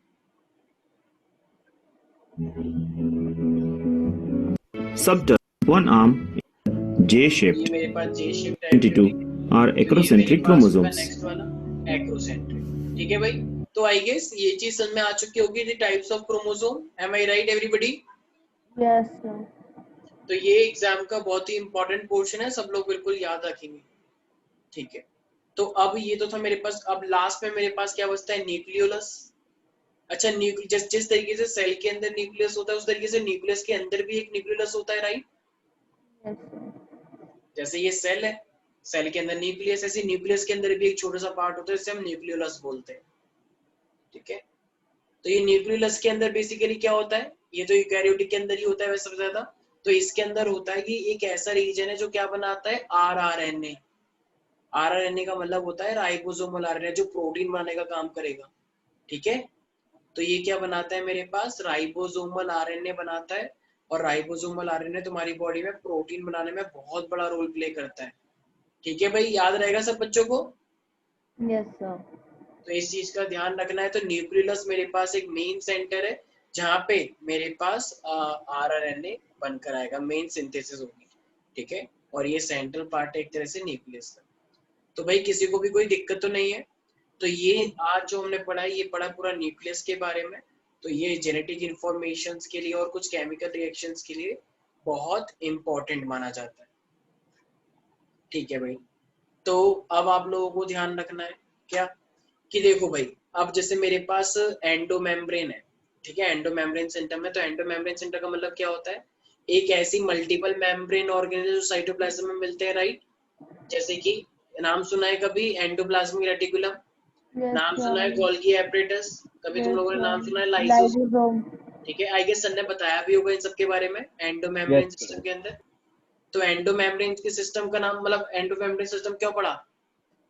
Subterm, one arm J-shaped. ये मेरे पास J shaped 22 are acrocentric chromosomes. Next वाला एक्रोसेंट्रिक, ठीक है भाई। तो आई गेस ये चीज समझ में आ चुकी होगी, the types of chromosome. Am I right everybody? Yes sir. तो ये एग्जाम का बहुत ही इंपॉर्टेंट पोर्शन है, सब लोग बिल्कुल याद रखेंगे, ठीक है। तो अब ये तो था मेरे पास, अब लास्ट में मेरे पास क्या बचता है, न्यूक्लियोलस। अच्छा, जिस तरीके से सेल के अंदर न्यूक्लियस होता है उस तरीके से न्यूक्लियस के अंदर भी एक न्यूक्लियोलस होता है, राइट। Yes sir. जैसे ये सेल है, सेल के अंदर न्यूक्लियस, ऐसे न्यूक्लियस के अंदर भी एक छोटा सा पार्ट होता है जिसे हम न्यूक्लियोलस बोलते हैं, ठीक है। तो ये न्यूक्लियोलस के अंदर बेसिकली क्या होता है, ये तो यूकैरियोटिक के अंदर ही होता है वैसे सबसे ज्यादा। तो इसके अंदर होता है कि एक ऐसा रीजन है जो क्या बनाता है, आरआरएनए। आरआरएनए का मतलब होता है राइबोसोमल आरएनए, जो प्रोटीन बनाने का काम करेगा, ठीक है। तो ये क्या बनाता है मेरे पास, राइबोसोमल आरएनए बनाता है, और राइबोसोमल आरएनए तुम्हारी बॉडी में प्रोटीन बनाने में बहुत बड़ा रोल प्ले करता है, ठीक है भाई। याद रहेगा सब बच्चों को? Yes sir. तो इस चीज का ध्यान रखना है। तो न्यूक्लियोलस मेरे पास एक मेन सेंटर है जहाँ पे मेरे पास आरआरएनए बनकर आएगा, मेन सिंथेसिस होगी, ठीक है। और ये सेंट्रल पार्ट है एक तरह से न्यूक्लियस का। तो भाई किसी को भी कोई दिक्कत तो नहीं है? तो ये आज जो हमने पढ़ा है, ये पढ़ा पूरा न्यूक्लियस के बारे में। तो ये जेनेटिक इंफॉर्मेशन के लिए और कुछ केमिकल रिएक्शंस के लिए बहुत इंपॉर्टेंट माना जाता है, ठीक है भाई। तो अब आप लोगों को ध्यान रखना है क्या, कि देखो भाई, अब जैसे मेरे पास एंडोमेम्ब्रेन है, ठीक है, एंडोमेम्ब्रेन सेंटर में। तो एंडोमेम्ब्रेन सेंटर का मतलब क्या होता है, एक ऐसी मल्टीपल मेम्ब्रेन ऑर्गेनेल जो साइटोप्लाज्म में मिलते हैं, राइट। जैसे कि नाम सुना है कभी एंडोप्लाज्मिक रेटिकुलम, Yes, नाम सुना है गोल्गी एपरेटस? कभी तुम yes, लोगों ने नाम सुना है lysosome. लाइसोसोम? ठीक है, आई गेस सर ने बताया भी होगा इन सब के बारे में एंडोमेम्ब्रेन Yes, सिस्टम के अंदर। तो एंडोमेम्ब्रेन के सिस्टम का नाम मतलब एंडोमेम्ब्रेन सिस्टम क्यों पड़ा?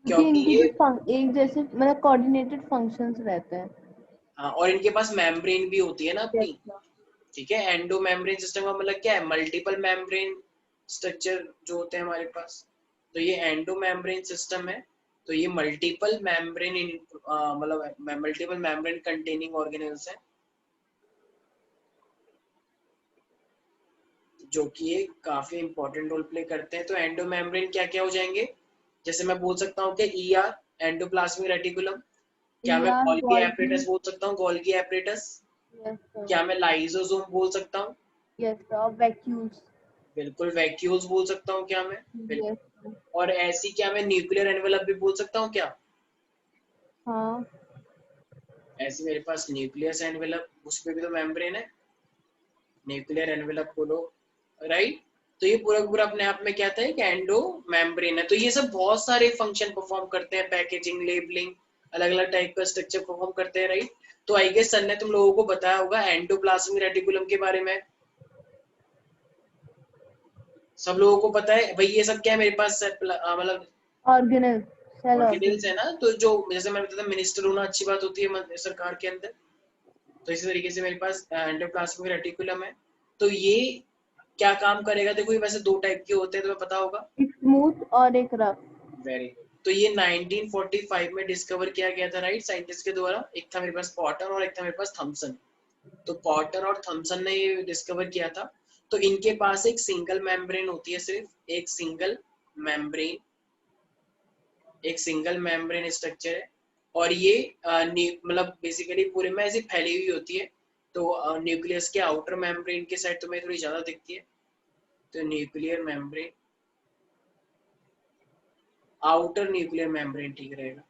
क्योंकि क्योंकि इनके ये जो एक जैसे मतलब कोऑर्डिनेटेड फंक्शंस रहते हैं। हाँ, और इनके पास मेम्ब्रेन भी होती है ना Yes, अपनी। ठीक है, एंडोमेम्ब्रेन सिस्टम का मतलब क्या है? मल्टीपल मेम्ब्रेन स्ट्रक्चर जो होते हैं हमारे पास, तो ये एंडोमेम्ब्रेन सिस्टम है। तो ये मल्टीपल मेम्ब्रेन मतलब मल्टीपल मेम्ब्रेन कंटेनिंग ऑर्गेनेल्स है, जो कि ये काफी इंपॉर्टेंट रोल प्ले करते हैं। तो एंडोमेम्ब्रेन क्या क्या हो जाएंगे? जैसे मैं बोल सकता हूँ कि ईआर एंडोप्लाज्मिक रेटिकुलम। क्या मैं ER, गोल्गी Golgi. एपरेटस बोल सकता हूँ? Golgi apparatus. Yes, sir. क्या मैं लाइसोसोम बोल सकता हूँ? Yes, sir. Vacuoles. बिल्कुल। वैक्यूल्स बोल सकता हूँ क्या मैं? बिल्कुल। Yes, sir. और ऐसी क्या मैं न्यूक्लियर एनवेलप भी बोल सकता हूँ क्या? हाँ, ऐसे मेरे पास न्यूक्लियस एनवेलप, उसमें भी तो मेम्ब्रेन है, न्यूक्लियर एनवेलप बोलो, राइट? तो ये पूरा पूरा अपने आप में क्या था? एक एंडो मेम्ब्रेन है। तो ये सब बहुत सारे फंक्शन परफॉर्म करते हैं, पैकेजिंग, लेबलिंग, अलग अलग टाइप का स्ट्रक्चर परफॉर्म करते हैं, राइट? तो आई गेस सर ने तुम लोगों को बताया होगा एंडोप्लाज्मिक रेटिकुलम के बारे में। सब लोगों को पता है भाई ये सब क्या है मेरे पास मतलब organelles, cell ऑर्गेनेल्स है organelles. ना। तो जो जैसे मैं बताता मिनिस्टर होना अच्छी बात होती है सरकार के अंदर, तो इसी तरीके से मेरे पास एंडोप्लाज्मिक रेटिकुलम है। तो ये क्या काम करेगा? देखो ये वैसे दो टाइप के होते हैं, तुम्हें पता होगा। एक स्मूथ और एक रफ. वेरी तो ये 1945 में डिस्कवर किया गया था, राइट, साइंटिस्ट के द्वारा। एक था मेरे पास पॉटर और एक था मेरे पास थॉमसन। तो पॉटर और थॉमसन ने ये डिस्कवर किया था। तो इनके पास एक सिंगल मेम्ब्रेन होती है, सिर्फ एक सिंगल मेम्ब्रेन, एक सिंगल मेम्ब्रेन स्ट्रक्चर है। और ये मतलब बेसिकली पूरे में ऐसी फैली हुई होती है। तो न्यूक्लियस के आउटर मेम्ब्रेन के साइड तुम्हें थोड़ी ज्यादा दिखती है। तो nuclear membrane, outer nuclear membrane ठीक रहेगा।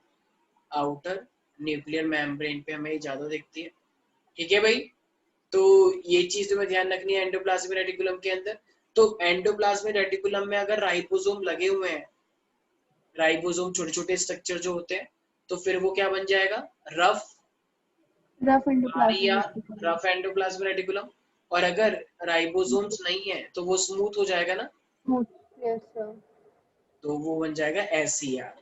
आउटर न्यूक्लियर मेम्ब्रेन पे हमें ज्यादा दिखती है। ठीक है भाई, तो ये चीज तुम्हें ध्यान रखनी है एंडोप्लाज्मिक रेटिकुलम के अंदर। तो एंडोप्लाज्मिक रेटिकुलम में अगर राइबोसोम लगे हुए हैं, राइबोसोम छोटे छोटे स्ट्रक्चर जो होते हैं, तो फिर वो क्या बन जाएगा? रफ रफ भारी या endoplasmic reticulum. Rough endoplasmic reticulum. और अगर राइबोसोम्स नहीं है तो वो स्मूथ हो जाएगा ना, स्मूथ. Yes sir. तो वो बन जाएगा एससीआर।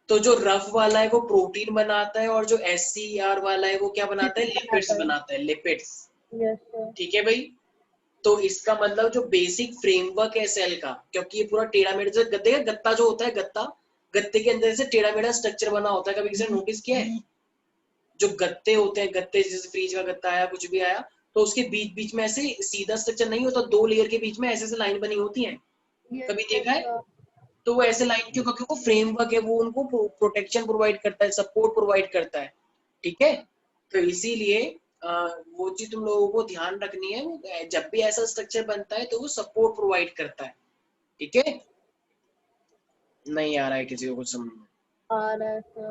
तो जो रफ वाला है वो प्रोटीन बनाता है, और जो एससीआर वाला है वो क्या बनाता है? लिपिड्स बनाता है, लिपिड्स। Yes sir. ठीक है भाई, तो इसका मतलब जो बेसिक फ्रेमवर्क है सेल का, क्योंकि ये पूरा टेढ़ा मेढ़ा, जैसे गत्ते का गत्ता जो होता है, गत्ता, गत्ते के अंदर से टेढ़ा मेढ़ा स्ट्रक्चर बना होता है, कभी किसी ने नोटिस किया है? जो गत्ते होते हैं, गत्ते जैसे फ्रिज का गत्ता आया, कुछ भी आया, तो उसके बीच बीच में ऐसे सीधा स्ट्रक्चर नहीं होता, दो लेयर के बीच में ऐसे ऐसे लाइन बनी होती है, कभी देखा है? तो वो ऐसे लाइन क्यों? क्योंकि वो फ्रेमवर्क है, वो उनको प्रोटेक्शन प्रोवाइड करता है, सपोर्ट प्रोवाइड करता है। ठीक है, तो इसीलिए वो चीज तुम लोगों को ध्यान रखनी है, वो जब भी ऐसा स्ट्रक्चर बनता है तो वो सपोर्ट प्रोवाइड करता है। ठीक है, नहीं आ रहा है किसी को कुछ समझ में?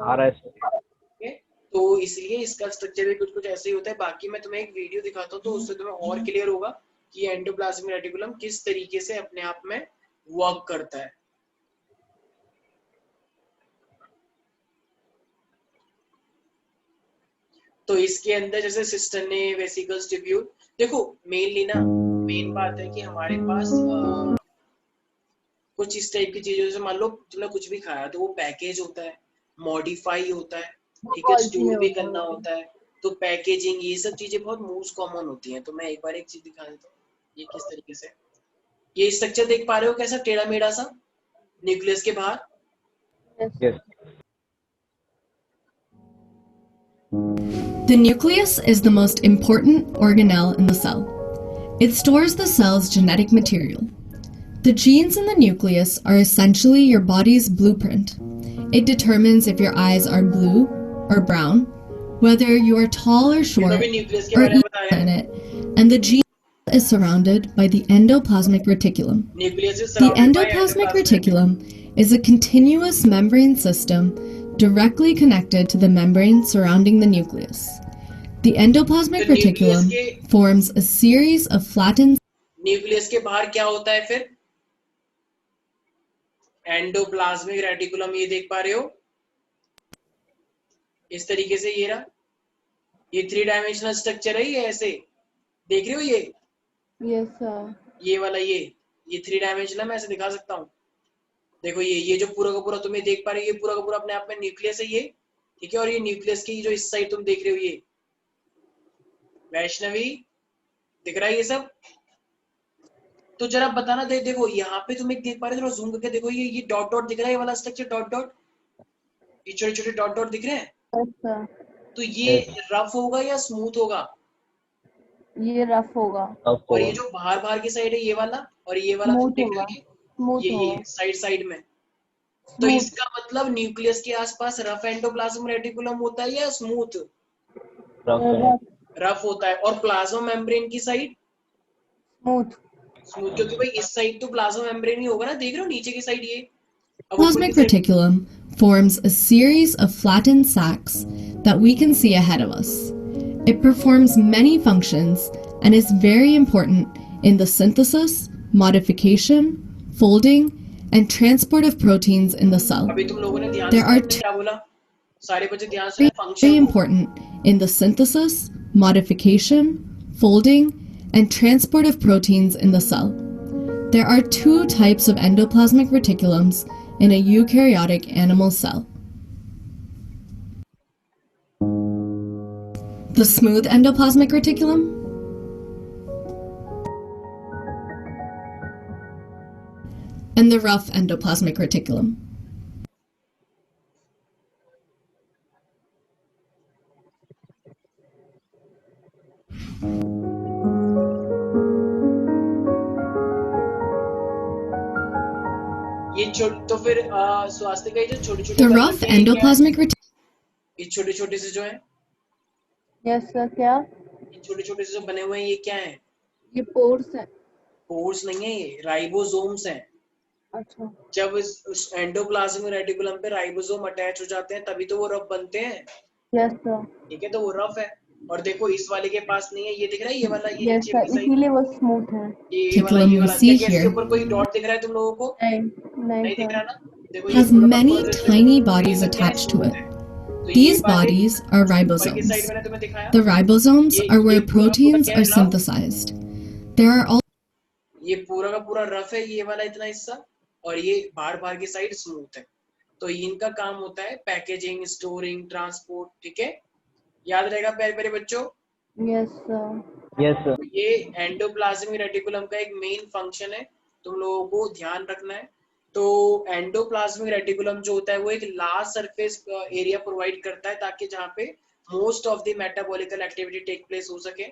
RS. ठीक है, तो इसलिए इसका स्ट्रक्चर भी कुछ कुछ ऐसे ही होता है। बाकी मैं तुम्हें एक वीडियो दिखाता हूँ, तो उससे तुम्हें और क्लियर होगा कि एंडोप्लाज्मिक रेटिकुलम किस तरीके से अपने आप में वर्क करता है। तो इसके अंदर जैसे सिस्टर्ने, वेसिकल्स, ट्यूब्यूल, देखो मेनली ना, मेन बात है कि हमारे पास कुछ इस टाइप की चीजें, जैसे मान लो तुमने कुछ भी खाया तो वो पैकेज होता है, मॉडिफाई होता है, ठीक है, स्टोर भी करना होता है। तो पैकेजिंग, ये सब चीजें बहुत मोस्ट कॉमन होती हैं। तो मैं एक बार एक चीज दिखा देता हूँ, ये किस तरीके से, ये स्ट्रक्चर देख पा रहे हो कैसा टेढ़ा मेढ़ा सा न्यूक्लियस के बाहर? Yes. The nucleus is the most important organelle in the cell. It stores the cell's genetic material. The genes in the nucleus are essentially your body's blueprint. It determines if your eyes are blue or brown, whether you are tall or short, अभी nucleus के or बारे में even बताया, planet, and the gene is surrounded by the endoplasmic reticulum. Nucleus is The surrounded by endoplasmic reticulum is a continuous membrane system directly connected to the membrane surrounding the nucleus. The endoplasmic तो nucleus reticulum के forms a series of flattened nucleus के बाहर क्या होता है फिर? Endoplasmic reticulum, ये देख पा रहे हो? इस तरीके से ये रहा, ये 3 डायमेंशनल स्ट्रक्चर है, ये ऐसे देख रहे हो, यस सर। ये वाला ये 3 डायमेंशनल, मैं ऐसे दिखा सकता हूँ। देखो ये जो पूरा का पूरा तुम्हें देख पा रहे हो, ये पूरा का पूरा अपने आप में न्यूक्लियस है ये, ठीक है। और ये न्यूक्लियस की जो इस साइड तुम देख रहे हो, ये वैष्णवी दिख रहा है ये सब। तो जरा बताना देखो यहाँ पे तुम एक देख पा रहे हो, जूम करके देखो, ये डॉट डॉट दिख रहा है, ये वाला स्ट्रक्चर डॉट डॉट, ये छोटे छोटे डॉट डॉट दिख रहे हैं। Yes sir. तो ये रफ होगा या स्मूथ होगा? ये रफ होगा। और ये जो बाहर बाहर की साइड है ये वाला, और ये वाला तुम स्मूथ देख होगा। रहे हो, स्मूथ ये होगा। साइड साइड में। तो स्मूथ। इसका मतलब न्यूक्लियस के आसपास रफ एंडोप्लाज्म रेटिकुलम होता है या स्मूथ? रफ। रफ होता है। और प्लाज्मा मेम्ब्रेन की साइड स्मूथ। स्मूथ, क्योंकि भाई इस साइड तो प्लाज्मा मेम्ब्रेन ही होगा ना, देख रहे हो नीचे की साइड ये। अब ऊपर Plasmic की side reticulum forms a series of flattened sacs that we can see ahead of us. It performs many functions and is very important in the synthesis, modification, folding, and transport of proteins in the cell. अभी तुम लोगों ने ध्यान There से are सुना, क्या बोला? सारे बच्चे ध्यान से very फंक्शन को। important in the synthesis, modification, folding, and transport of proteins in the cell. There are 2 types of endoplasmic reticulums in a eukaryotic animal cell. The smooth endoplasmic reticulum and the rough endoplasmic reticulum. ये तो फिर स्वास्थ्य का ये जो छोटे छोटे The rough endoplasmic reticulum ये छोटे छोटे से जो है, यस सर। क्या? ये छोटे छोटे से जो बने हुए हैं ये क्या है? ये पोर्स है। पोर्स नहीं है, ये राइबोसोम्स हैं। अच्छा। जब इस एंडोप्लाज्मिक रेटिकुलम पे राइबोसोम अटैच हो जाते हैं तभी तो वो रफ बनते हैं, यस सर। ठीक है। तो वो रफ है। और देखो इस वाले के पास नहीं है, ये दिख रहा है, ये वाला, ये यस नीचे सर, की साइड, इसीलिए वो स्मूथ है। ये वाला, reticulum ये we वाला। see क्या इसके here ऊपर कोई डॉट दिख रहा है तुम लोगों को? नहीं नहीं दिख सर। रहा ना? देखो ये has पूरा का many पूरा जो tiny इसमें bodies ये क्या है, attached to smooth it. है। तो ये These वाले bodies are ऊपर की ribosomes. साइड मैंने तुम्हें दिखाया, The ribosomes ये are where पूरा पूरा proteins क्या are है, rough. synthesized. There are also ये पूरा का पूरा रफ है, ये वाला इतना हिस्सा, और ये बाहर बाहर की साइड स्मूथ है। तो इनका काम होता है पैकेजिंग, स्टोरिंग, ट्रांसपोर्ट, ठीक है। याद रहेगा प्यारे प्यारे बच्चों। Yes sir. Yes, sir. ये एंडोप्लाज्मिक रेटिकुलम का एक मेन फंक्शन है, तुम लोगों को ध्यान रखना है। तो एंडोप्लाज्मिक रेटिकुलम जो होता है वो एक लार्ज सरफेस एरिया प्रोवाइड करता है, ताकि जहाँ पे most of the metabolical activity take place हो सके,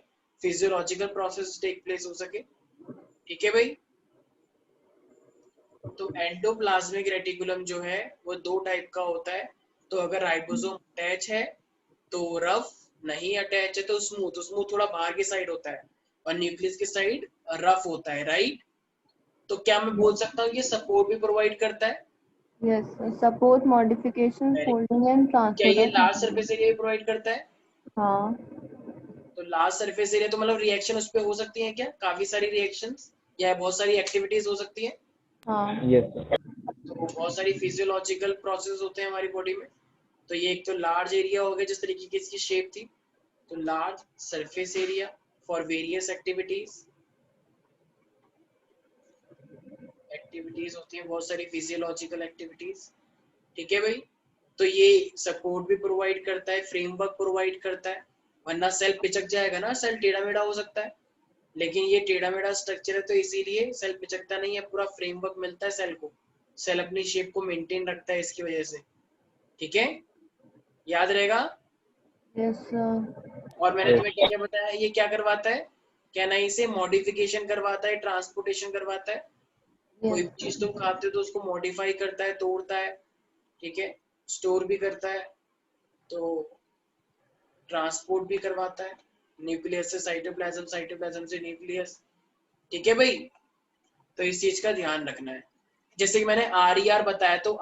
फिजियोलॉजिकल प्रोसेस टेक प्लेस हो सके, ठीक है भाई। तो एंडोप्लाज्मिक रेटिकुलम जो है वो 2 टाइप का होता है। तो अगर राइबोसोम अटैच है तो रफ, नहीं अटैच है तो स्मूथ। स्मूथ थोड़ा बाहर की साइड होता है और न्यूक्लियस की साइड रफ होता है, राइट। तो क्या मैं बोल सकता हूँ कि सपोर्ट भी प्रोवाइड करता है? Yes sir. Support, modification, folding and क्या ये large transport. Surface area provide करता है? हाँ। तो लार्ज सरफेस एरिया तो मतलब रिएक्शन उस पे हो सकती है क्या? काफी सारी रिएक्शंस या बहुत सारी एक्टिविटीज हो सकती है। हाँ। Yes, sir. तो बहुत सारी फिजियोलॉजिकल प्रोसेस होते हैं हमारी बॉडी में। तो ये एक तो लार्ज एरिया हो गया, जिस तरीके की इसकी शेप थी। तो large surface area for various activities होती हैं, बहुत सारी फिजियोलॉजिकल एक्टिविटीज, ठीक है भाई। तो ये सपोर्ट भी प्रोवाइड करता है, फ्रेमवर्क प्रोवाइड करता है, वरना सेल पिचक जाएगा ना, सेल टेढ़ा मेढ़ा हो सकता है। लेकिन ये टेढ़ा मेढ़ा स्ट्रक्चर है तो इसीलिए सेल पिचकता नहीं है, पूरा फ्रेमवर्क मिलता है सेल को। सेल अपनी शेप को मेंटेन रखता है इसकी वजह से, ठीक है। याद रहेगा। Yes sir. और मैंने तुम्हें क्या क्या बताया, ये क्या करवाता है? क्या नहीं से मॉडिफिकेशन करवाता है, ट्रांसपोर्टेशन करवाता है। कोई भी चीज तुम खाते हो तो उसको मॉडिफाई करता है, तोड़ता है, ठीक है, स्टोर भी करता है, तो ट्रांसपोर्ट भी करवाता है, न्यूक्लियस से साइटोप्लाज्म, साइटोप्लाज्म से न्यूक्लियस, ठीक है भाई। तो इस चीज का ध्यान रखना है। जैसे कि मैंने RER बताया, तो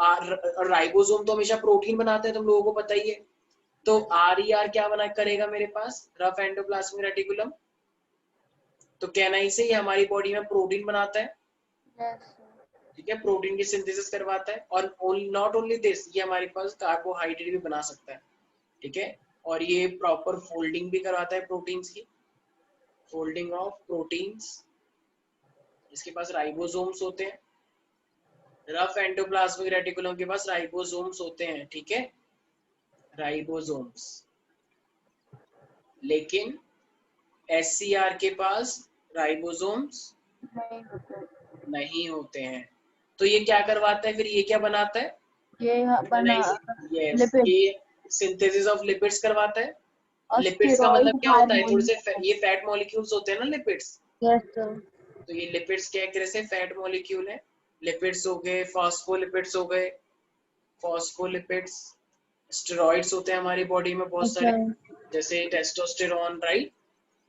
राइबोसोम तो हमेशा प्रोटीन बनाते हैं, तुम लोगों को पता ही है। तो RER क्या बना करेगा मेरे पास, रफ एंडोप्लाज्मिक रेटिकुलम। तो कहना ही से ये हमारी बॉडी में प्रोटीन बनाता है, ठीक है, प्रोटीन की सिंथेसिस करवाता है। और नॉट ओनली दिस, ये हमारे पास कार्बोहाइड्रेट भी बना सकता है, ठीक है। और ये प्रॉपर फोल्डिंग भी करवाता है प्रोटीन्स की, फोल्डिंग ऑफ प्रोटीन्स। इसके पास राइबोसोम्स होते हैं, रफ एंडोप्लाज्मिक रेटिकुलम के पास राइबोसोम्स होते हैं, ठीक है, राइबोसोम्स। लेकिन SCR के पास राइबोसोम्स नहीं होता है। नहीं होते हैं। तो ये क्या करवाता है फिर, ये क्या बनाता है, ये बना यस, लिपिड ये सिंथेसिस ऑफ लिपिड्स करवाता है। और लिपिड्स का मतलब स्टेरॉइड क्या होता है, थोड़े से हार्मोन। ये फैट मॉलिक्यूल्स होते हैं ना लिपिड्स। Yes sir. तो ये लिपिड्स क्या एक तरह से फैट मॉलिक्यूल है। लिपिड्स हो गए, फॉस्फोलिपिड्स हो गए, फॉस्फोलिपिड्स। स्टेरॉइड्स होते हैं हमारी बॉडी में बहुत अच्छा। सारे, जैसे टेस्टोस्टेरोन, राइट।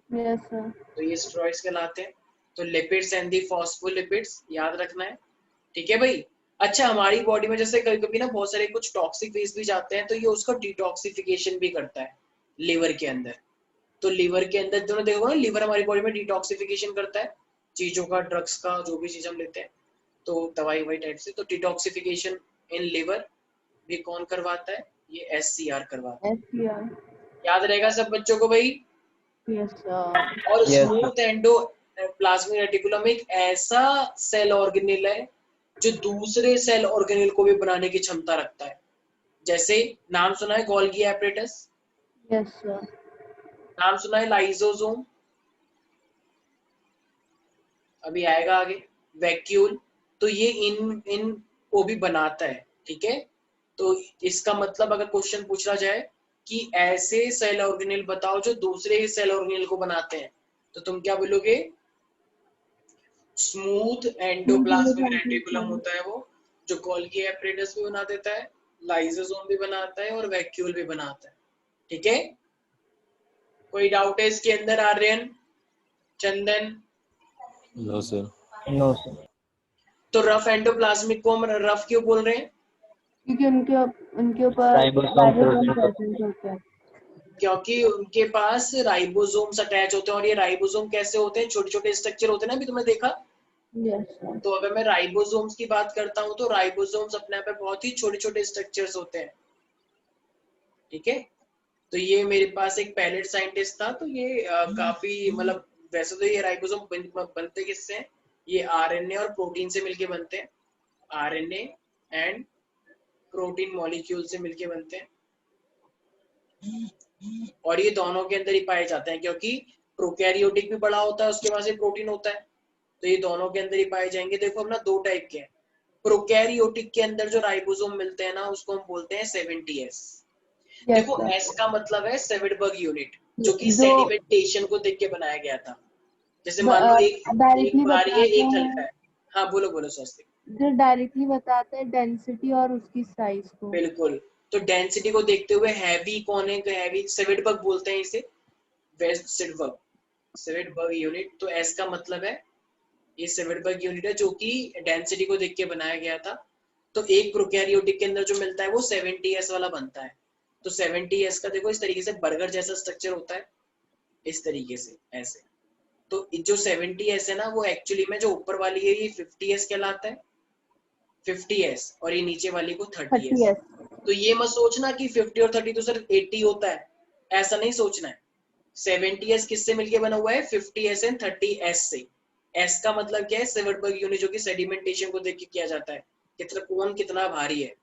Yes sir. तो ये स्टेरॉइड्स कहलाते हैं। तो लिपिड्स एंड दी फॉस्फोलिपिड्स याद रखना है, ठीक है भाई। अच्छा, हमारी बॉडी में जैसे कभी कभी ना बहुत सारे कुछ टॉक्सिक वेस्ट भी जाते हैं, तो ये उसका डिटॉक्सिफिकेशन भी करता है लिवर के अंदर। तो लिवर के अंदर तुमने देखा होगा ना, लिवर हमारी बॉडी में डिटॉक्सिफिकेशन करता है चीजों का, ड्रग्स का, जो भी चीज हम लेते हैं, तो दवाई वही टाइप से। तो डिटॉक्सिफिकेशन इन लिवर भी कौन करवाता है, ये SCR करवाता है। SCR। याद रहेगा सब बच्चों को भाई। Yes sir. और Yes, स्मूथ एंडोप्लाज्मिक रेटिकुलम एक ऐसा सेल ऑर्गेनेल है जो दूसरे सेल ऑर्गेनेल को भी बनाने की क्षमता रखता है। जैसे नाम सुना है गोल्गी एपरेटस, यस सर। नाम सुना है लाइसोसोम, अभी आएगा आगे, वैक्यूल। तो ये इन को भी बनाता है, ठीक है। तो इसका मतलब अगर क्वेश्चन पूछा जाए कि ऐसे सेल ऑर्गेनेल बताओ जो दूसरे सेल ऑर्गेनेल को बनाते हैं, तो तुम क्या बोलोगे, स्मूथ एंडोप्लाज्मिक रेटिकुलम होता है वो, जो गोल्गी एपरेटस भी बना देता है, लाइसोसोम भी बनाता है और वैक्यूल भी बनाता है, ठीक है। कोई डाउट है इसके अंदर, Aryan, Chandan? No sir. no sir. तो रफ एंडोप्लाज्मिक को हम रफ क्यों बोल रहे हैं, क्योंकि उनके ऊपर Ribosome राइबोसोम protein प्रेजेंट होते हैं। क्योंकि उनके पास राइबोसोम्स अटैच होते हैं। और ये राइबोसोम कैसे होते हैं, छोटे छोटे स्ट्रक्चर होते हैं ना, अभी तुमने देखा। Yes sir. तो अगर मैं राइबोसोम्स की बात करता हूँ, तो राइबोसोम्स अपने आप में बहुत ही छोटे छोटे स्ट्रक्चर्स होते हैं, ठीक है। तो ये मेरे पास एक पैलेट साइंटिस्ट था, तो ये काफी मतलब, वैसे तो ये राइबोसोम बनते किससे हैं, ये RNA और प्रोटीन से मिलके बनते हैं, RNA एंड प्रोटीन मॉलिक्यूल से मिलके बनते हैं। और ये दोनों के अंदर ही पाए जाते हैं, क्योंकि प्रोकैरियोटिक भी बड़ा होता है, उसके पास एक प्रोटीन होता है, तो ये दोनों के अंदर ही पाए जाएंगे। देखो अपना दो टाइप के हैं। प्रोकैरियोटिक के अंदर जो राइबोसोम मिलते हैं ना, उसको हम बोलते हैं 70S। देखो S का मतलब है सेविडबर्ग यूनिट, जो कि जो सेडिमेंटेशन को देख के बनाया गया था। जैसे मान लो एक डायरेक्टली बार ये एक बताता हल्का है, है, हाँ बोलो बोलो स्वस्तिक। जो डायरेक्टली बताता है डेंसिटी और उसकी साइज को। बिल्कुल। तो डेंसिटी को देखते हुए हैवी कौन है, हैवी सेविडबर्ग बोलते हैं इसे, वेस्ट सेविडबर्ग यूनिट। तो S का मतलब है ये सेविडबर्ग यूनिट है, जो कि डेंसिटी को देख के बनाया गया था। तो एक प्रोकैरियोटिक के अंदर जो मिलता है वो 70S वाला बनता है। तो 70S का देखो इस तरीके से बर्गर जैसा स्ट्रक्चर होता है, इस तरीके से ऐसे। तो जो 70S है ना, वो एक्चुअली में जो ऊपर वाली है ये 50S कहलाता है, 50S, और ये नीचे वाली को 30S। 30S। तो ये मत सोचना कि 50 और 30 तो सिर्फ 80 होता है, ऐसा नहीं सोचना है। 70S किससे मिलके बना हुआ है, 50S एंड 30S से। S का मतलब क्या है, सेविडबर्ग यूनिट, जो कि सेडिमेंटेशन को देख के किया जाता है, कितना कौन कितना भारी है,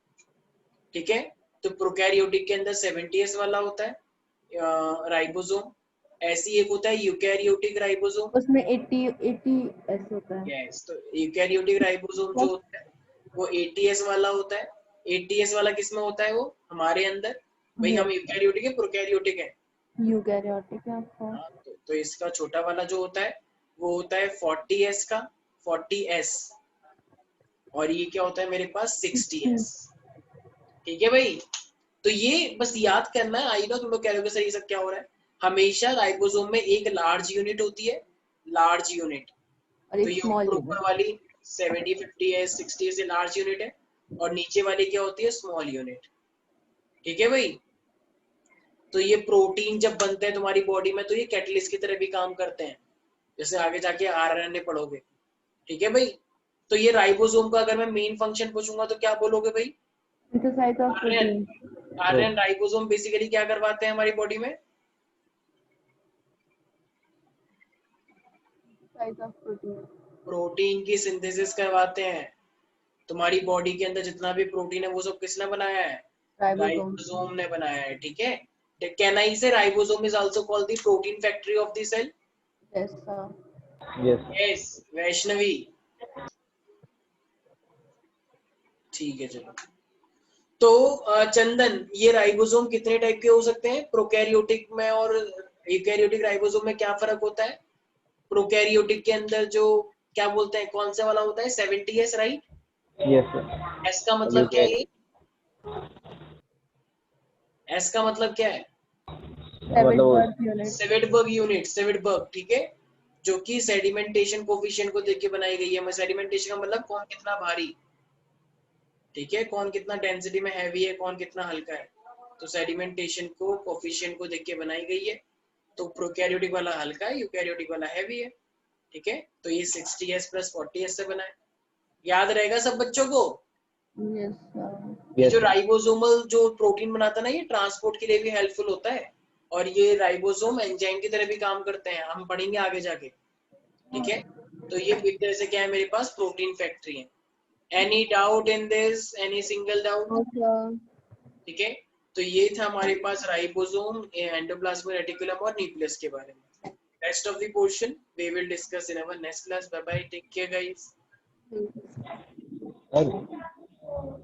ठीक है। तो प्रोकैरियोटिक के अंदर 70S वाला होता है राइबोसोम। ऐसी एक होता है यूकैरियोटिक राइबोसोम, उसमें 80S होता है। यस। तो यूकैरियोटिक राइबोसोम जो होता है वो 80S वाला होता है। 80S वाला किसमें होता है, वो हमारे अंदर। भाई हम यूकैरियोटिक है प्रोकैरियोटिक है, यूकैरियोटिक है आपका। हाँ। तो इसका छोटा वाला जो होता है वो होता है 40S का, 40S। और ये क्या होता है मेरे पास, 60S, ठीक है भाई। तो ये बस याद करना है, आई नो तुम लोग कह रहे हो सर ये सब क्या हो रहा है। हमेशा राइबोसोम में एक लार्ज यूनिट होती है, लार्ज यूनिट। और तो एक ये स्मॉल ऊपर यूनिट। वाली 70, 50S, 60S ये लार्ज यूनिट है, और नीचे वाली क्या होती है, स्मॉल यूनिट, ठीक है भाई। तो ये प्रोटीन जब बनते हैं तुम्हारी बॉडी में, तो ये कैटलिस्ट की तरह भी काम करते हैं, जैसे आगे जाके RNA पढ़ोगे, ठीक है भाई। तो ये राइबोसोम का अगर मैं मेन फंक्शन पूछूंगा तो क्या बोलोगे भाई, सिंथेसाइज ऑफ आर्यन प्रोटीन। आर्यन राइबोसोम बेसिकली क्या करवाते हैं हमारी बॉडी में? Size of protein. प्रोटीन की सिंथेसिस करवाते हैं। तुम्हारी बॉडी के अंदर जितना भी प्रोटीन है वो सब किसने बनाया है? राइबोसोम। राइबोसोम ने बनाया है, ठीक है। Can I say ribosome is also called the protein factory of the cell? Yes sir. Yes. Yes Vaishnavi, ठीक है चलो। तो चंदन, ये राइबोसोम कितने टाइप के हो सकते हैं प्रोकैरियोटिक में और यूकैरियोटिक राइबोसोम में? क्या फर्क होता है? प्रोकैरियोटिक के अंदर जो क्या बोलते हैं, कौन सा वाला होता है? 70S, right? Yes, sir. S का मतलब क्या है? एस का मतलब क्या है? सेविडबर्ग यूनिट, सेविडबर्ग, ठीक है, जो कि सेडिमेंटेशन कोफिशिएंट को देख के बनाई गई है। सेडिमेंटेशन का मतलब कौन कितना भारी, ठीक है, कौन कितना डेंसिटी में हैवी है, कौन कितना हल्का है। तो सेडिमेंटेशन को कोफिशिएंट को देख के बनाई गई है। तो प्रोकैरियोटिक वाला हल्का है, यूकैरियोटिक वाला हैवी है, ठीक है। तो ये 60S + 40S से बना है। याद रहेगा सब बच्चों को? Yes sir. ये Yes, जो sir. राइबोसोमल जो प्रोटीन बनाता है ना, ये ट्रांसपोर्ट के लिए भी हेल्पफुल होता है, और ये राइबोसोम एंजाइम की तरह भी काम करते हैं, हम पढ़ेंगे आगे जाके, ठीक है। तो ये एक तरह से क्या है, मेरे पास प्रोटीन फैक्ट्री है। Any doubt in this? Any single doubt? Sir. ठीक है। तो ये था हमारे पास राइबोसोम, एंडोप्लाज्मिक रेटिकुलम और न्यूक्लियस के बारे में। Rest of the portion we will discuss in our next class. Bye bye, take care guys. Sir.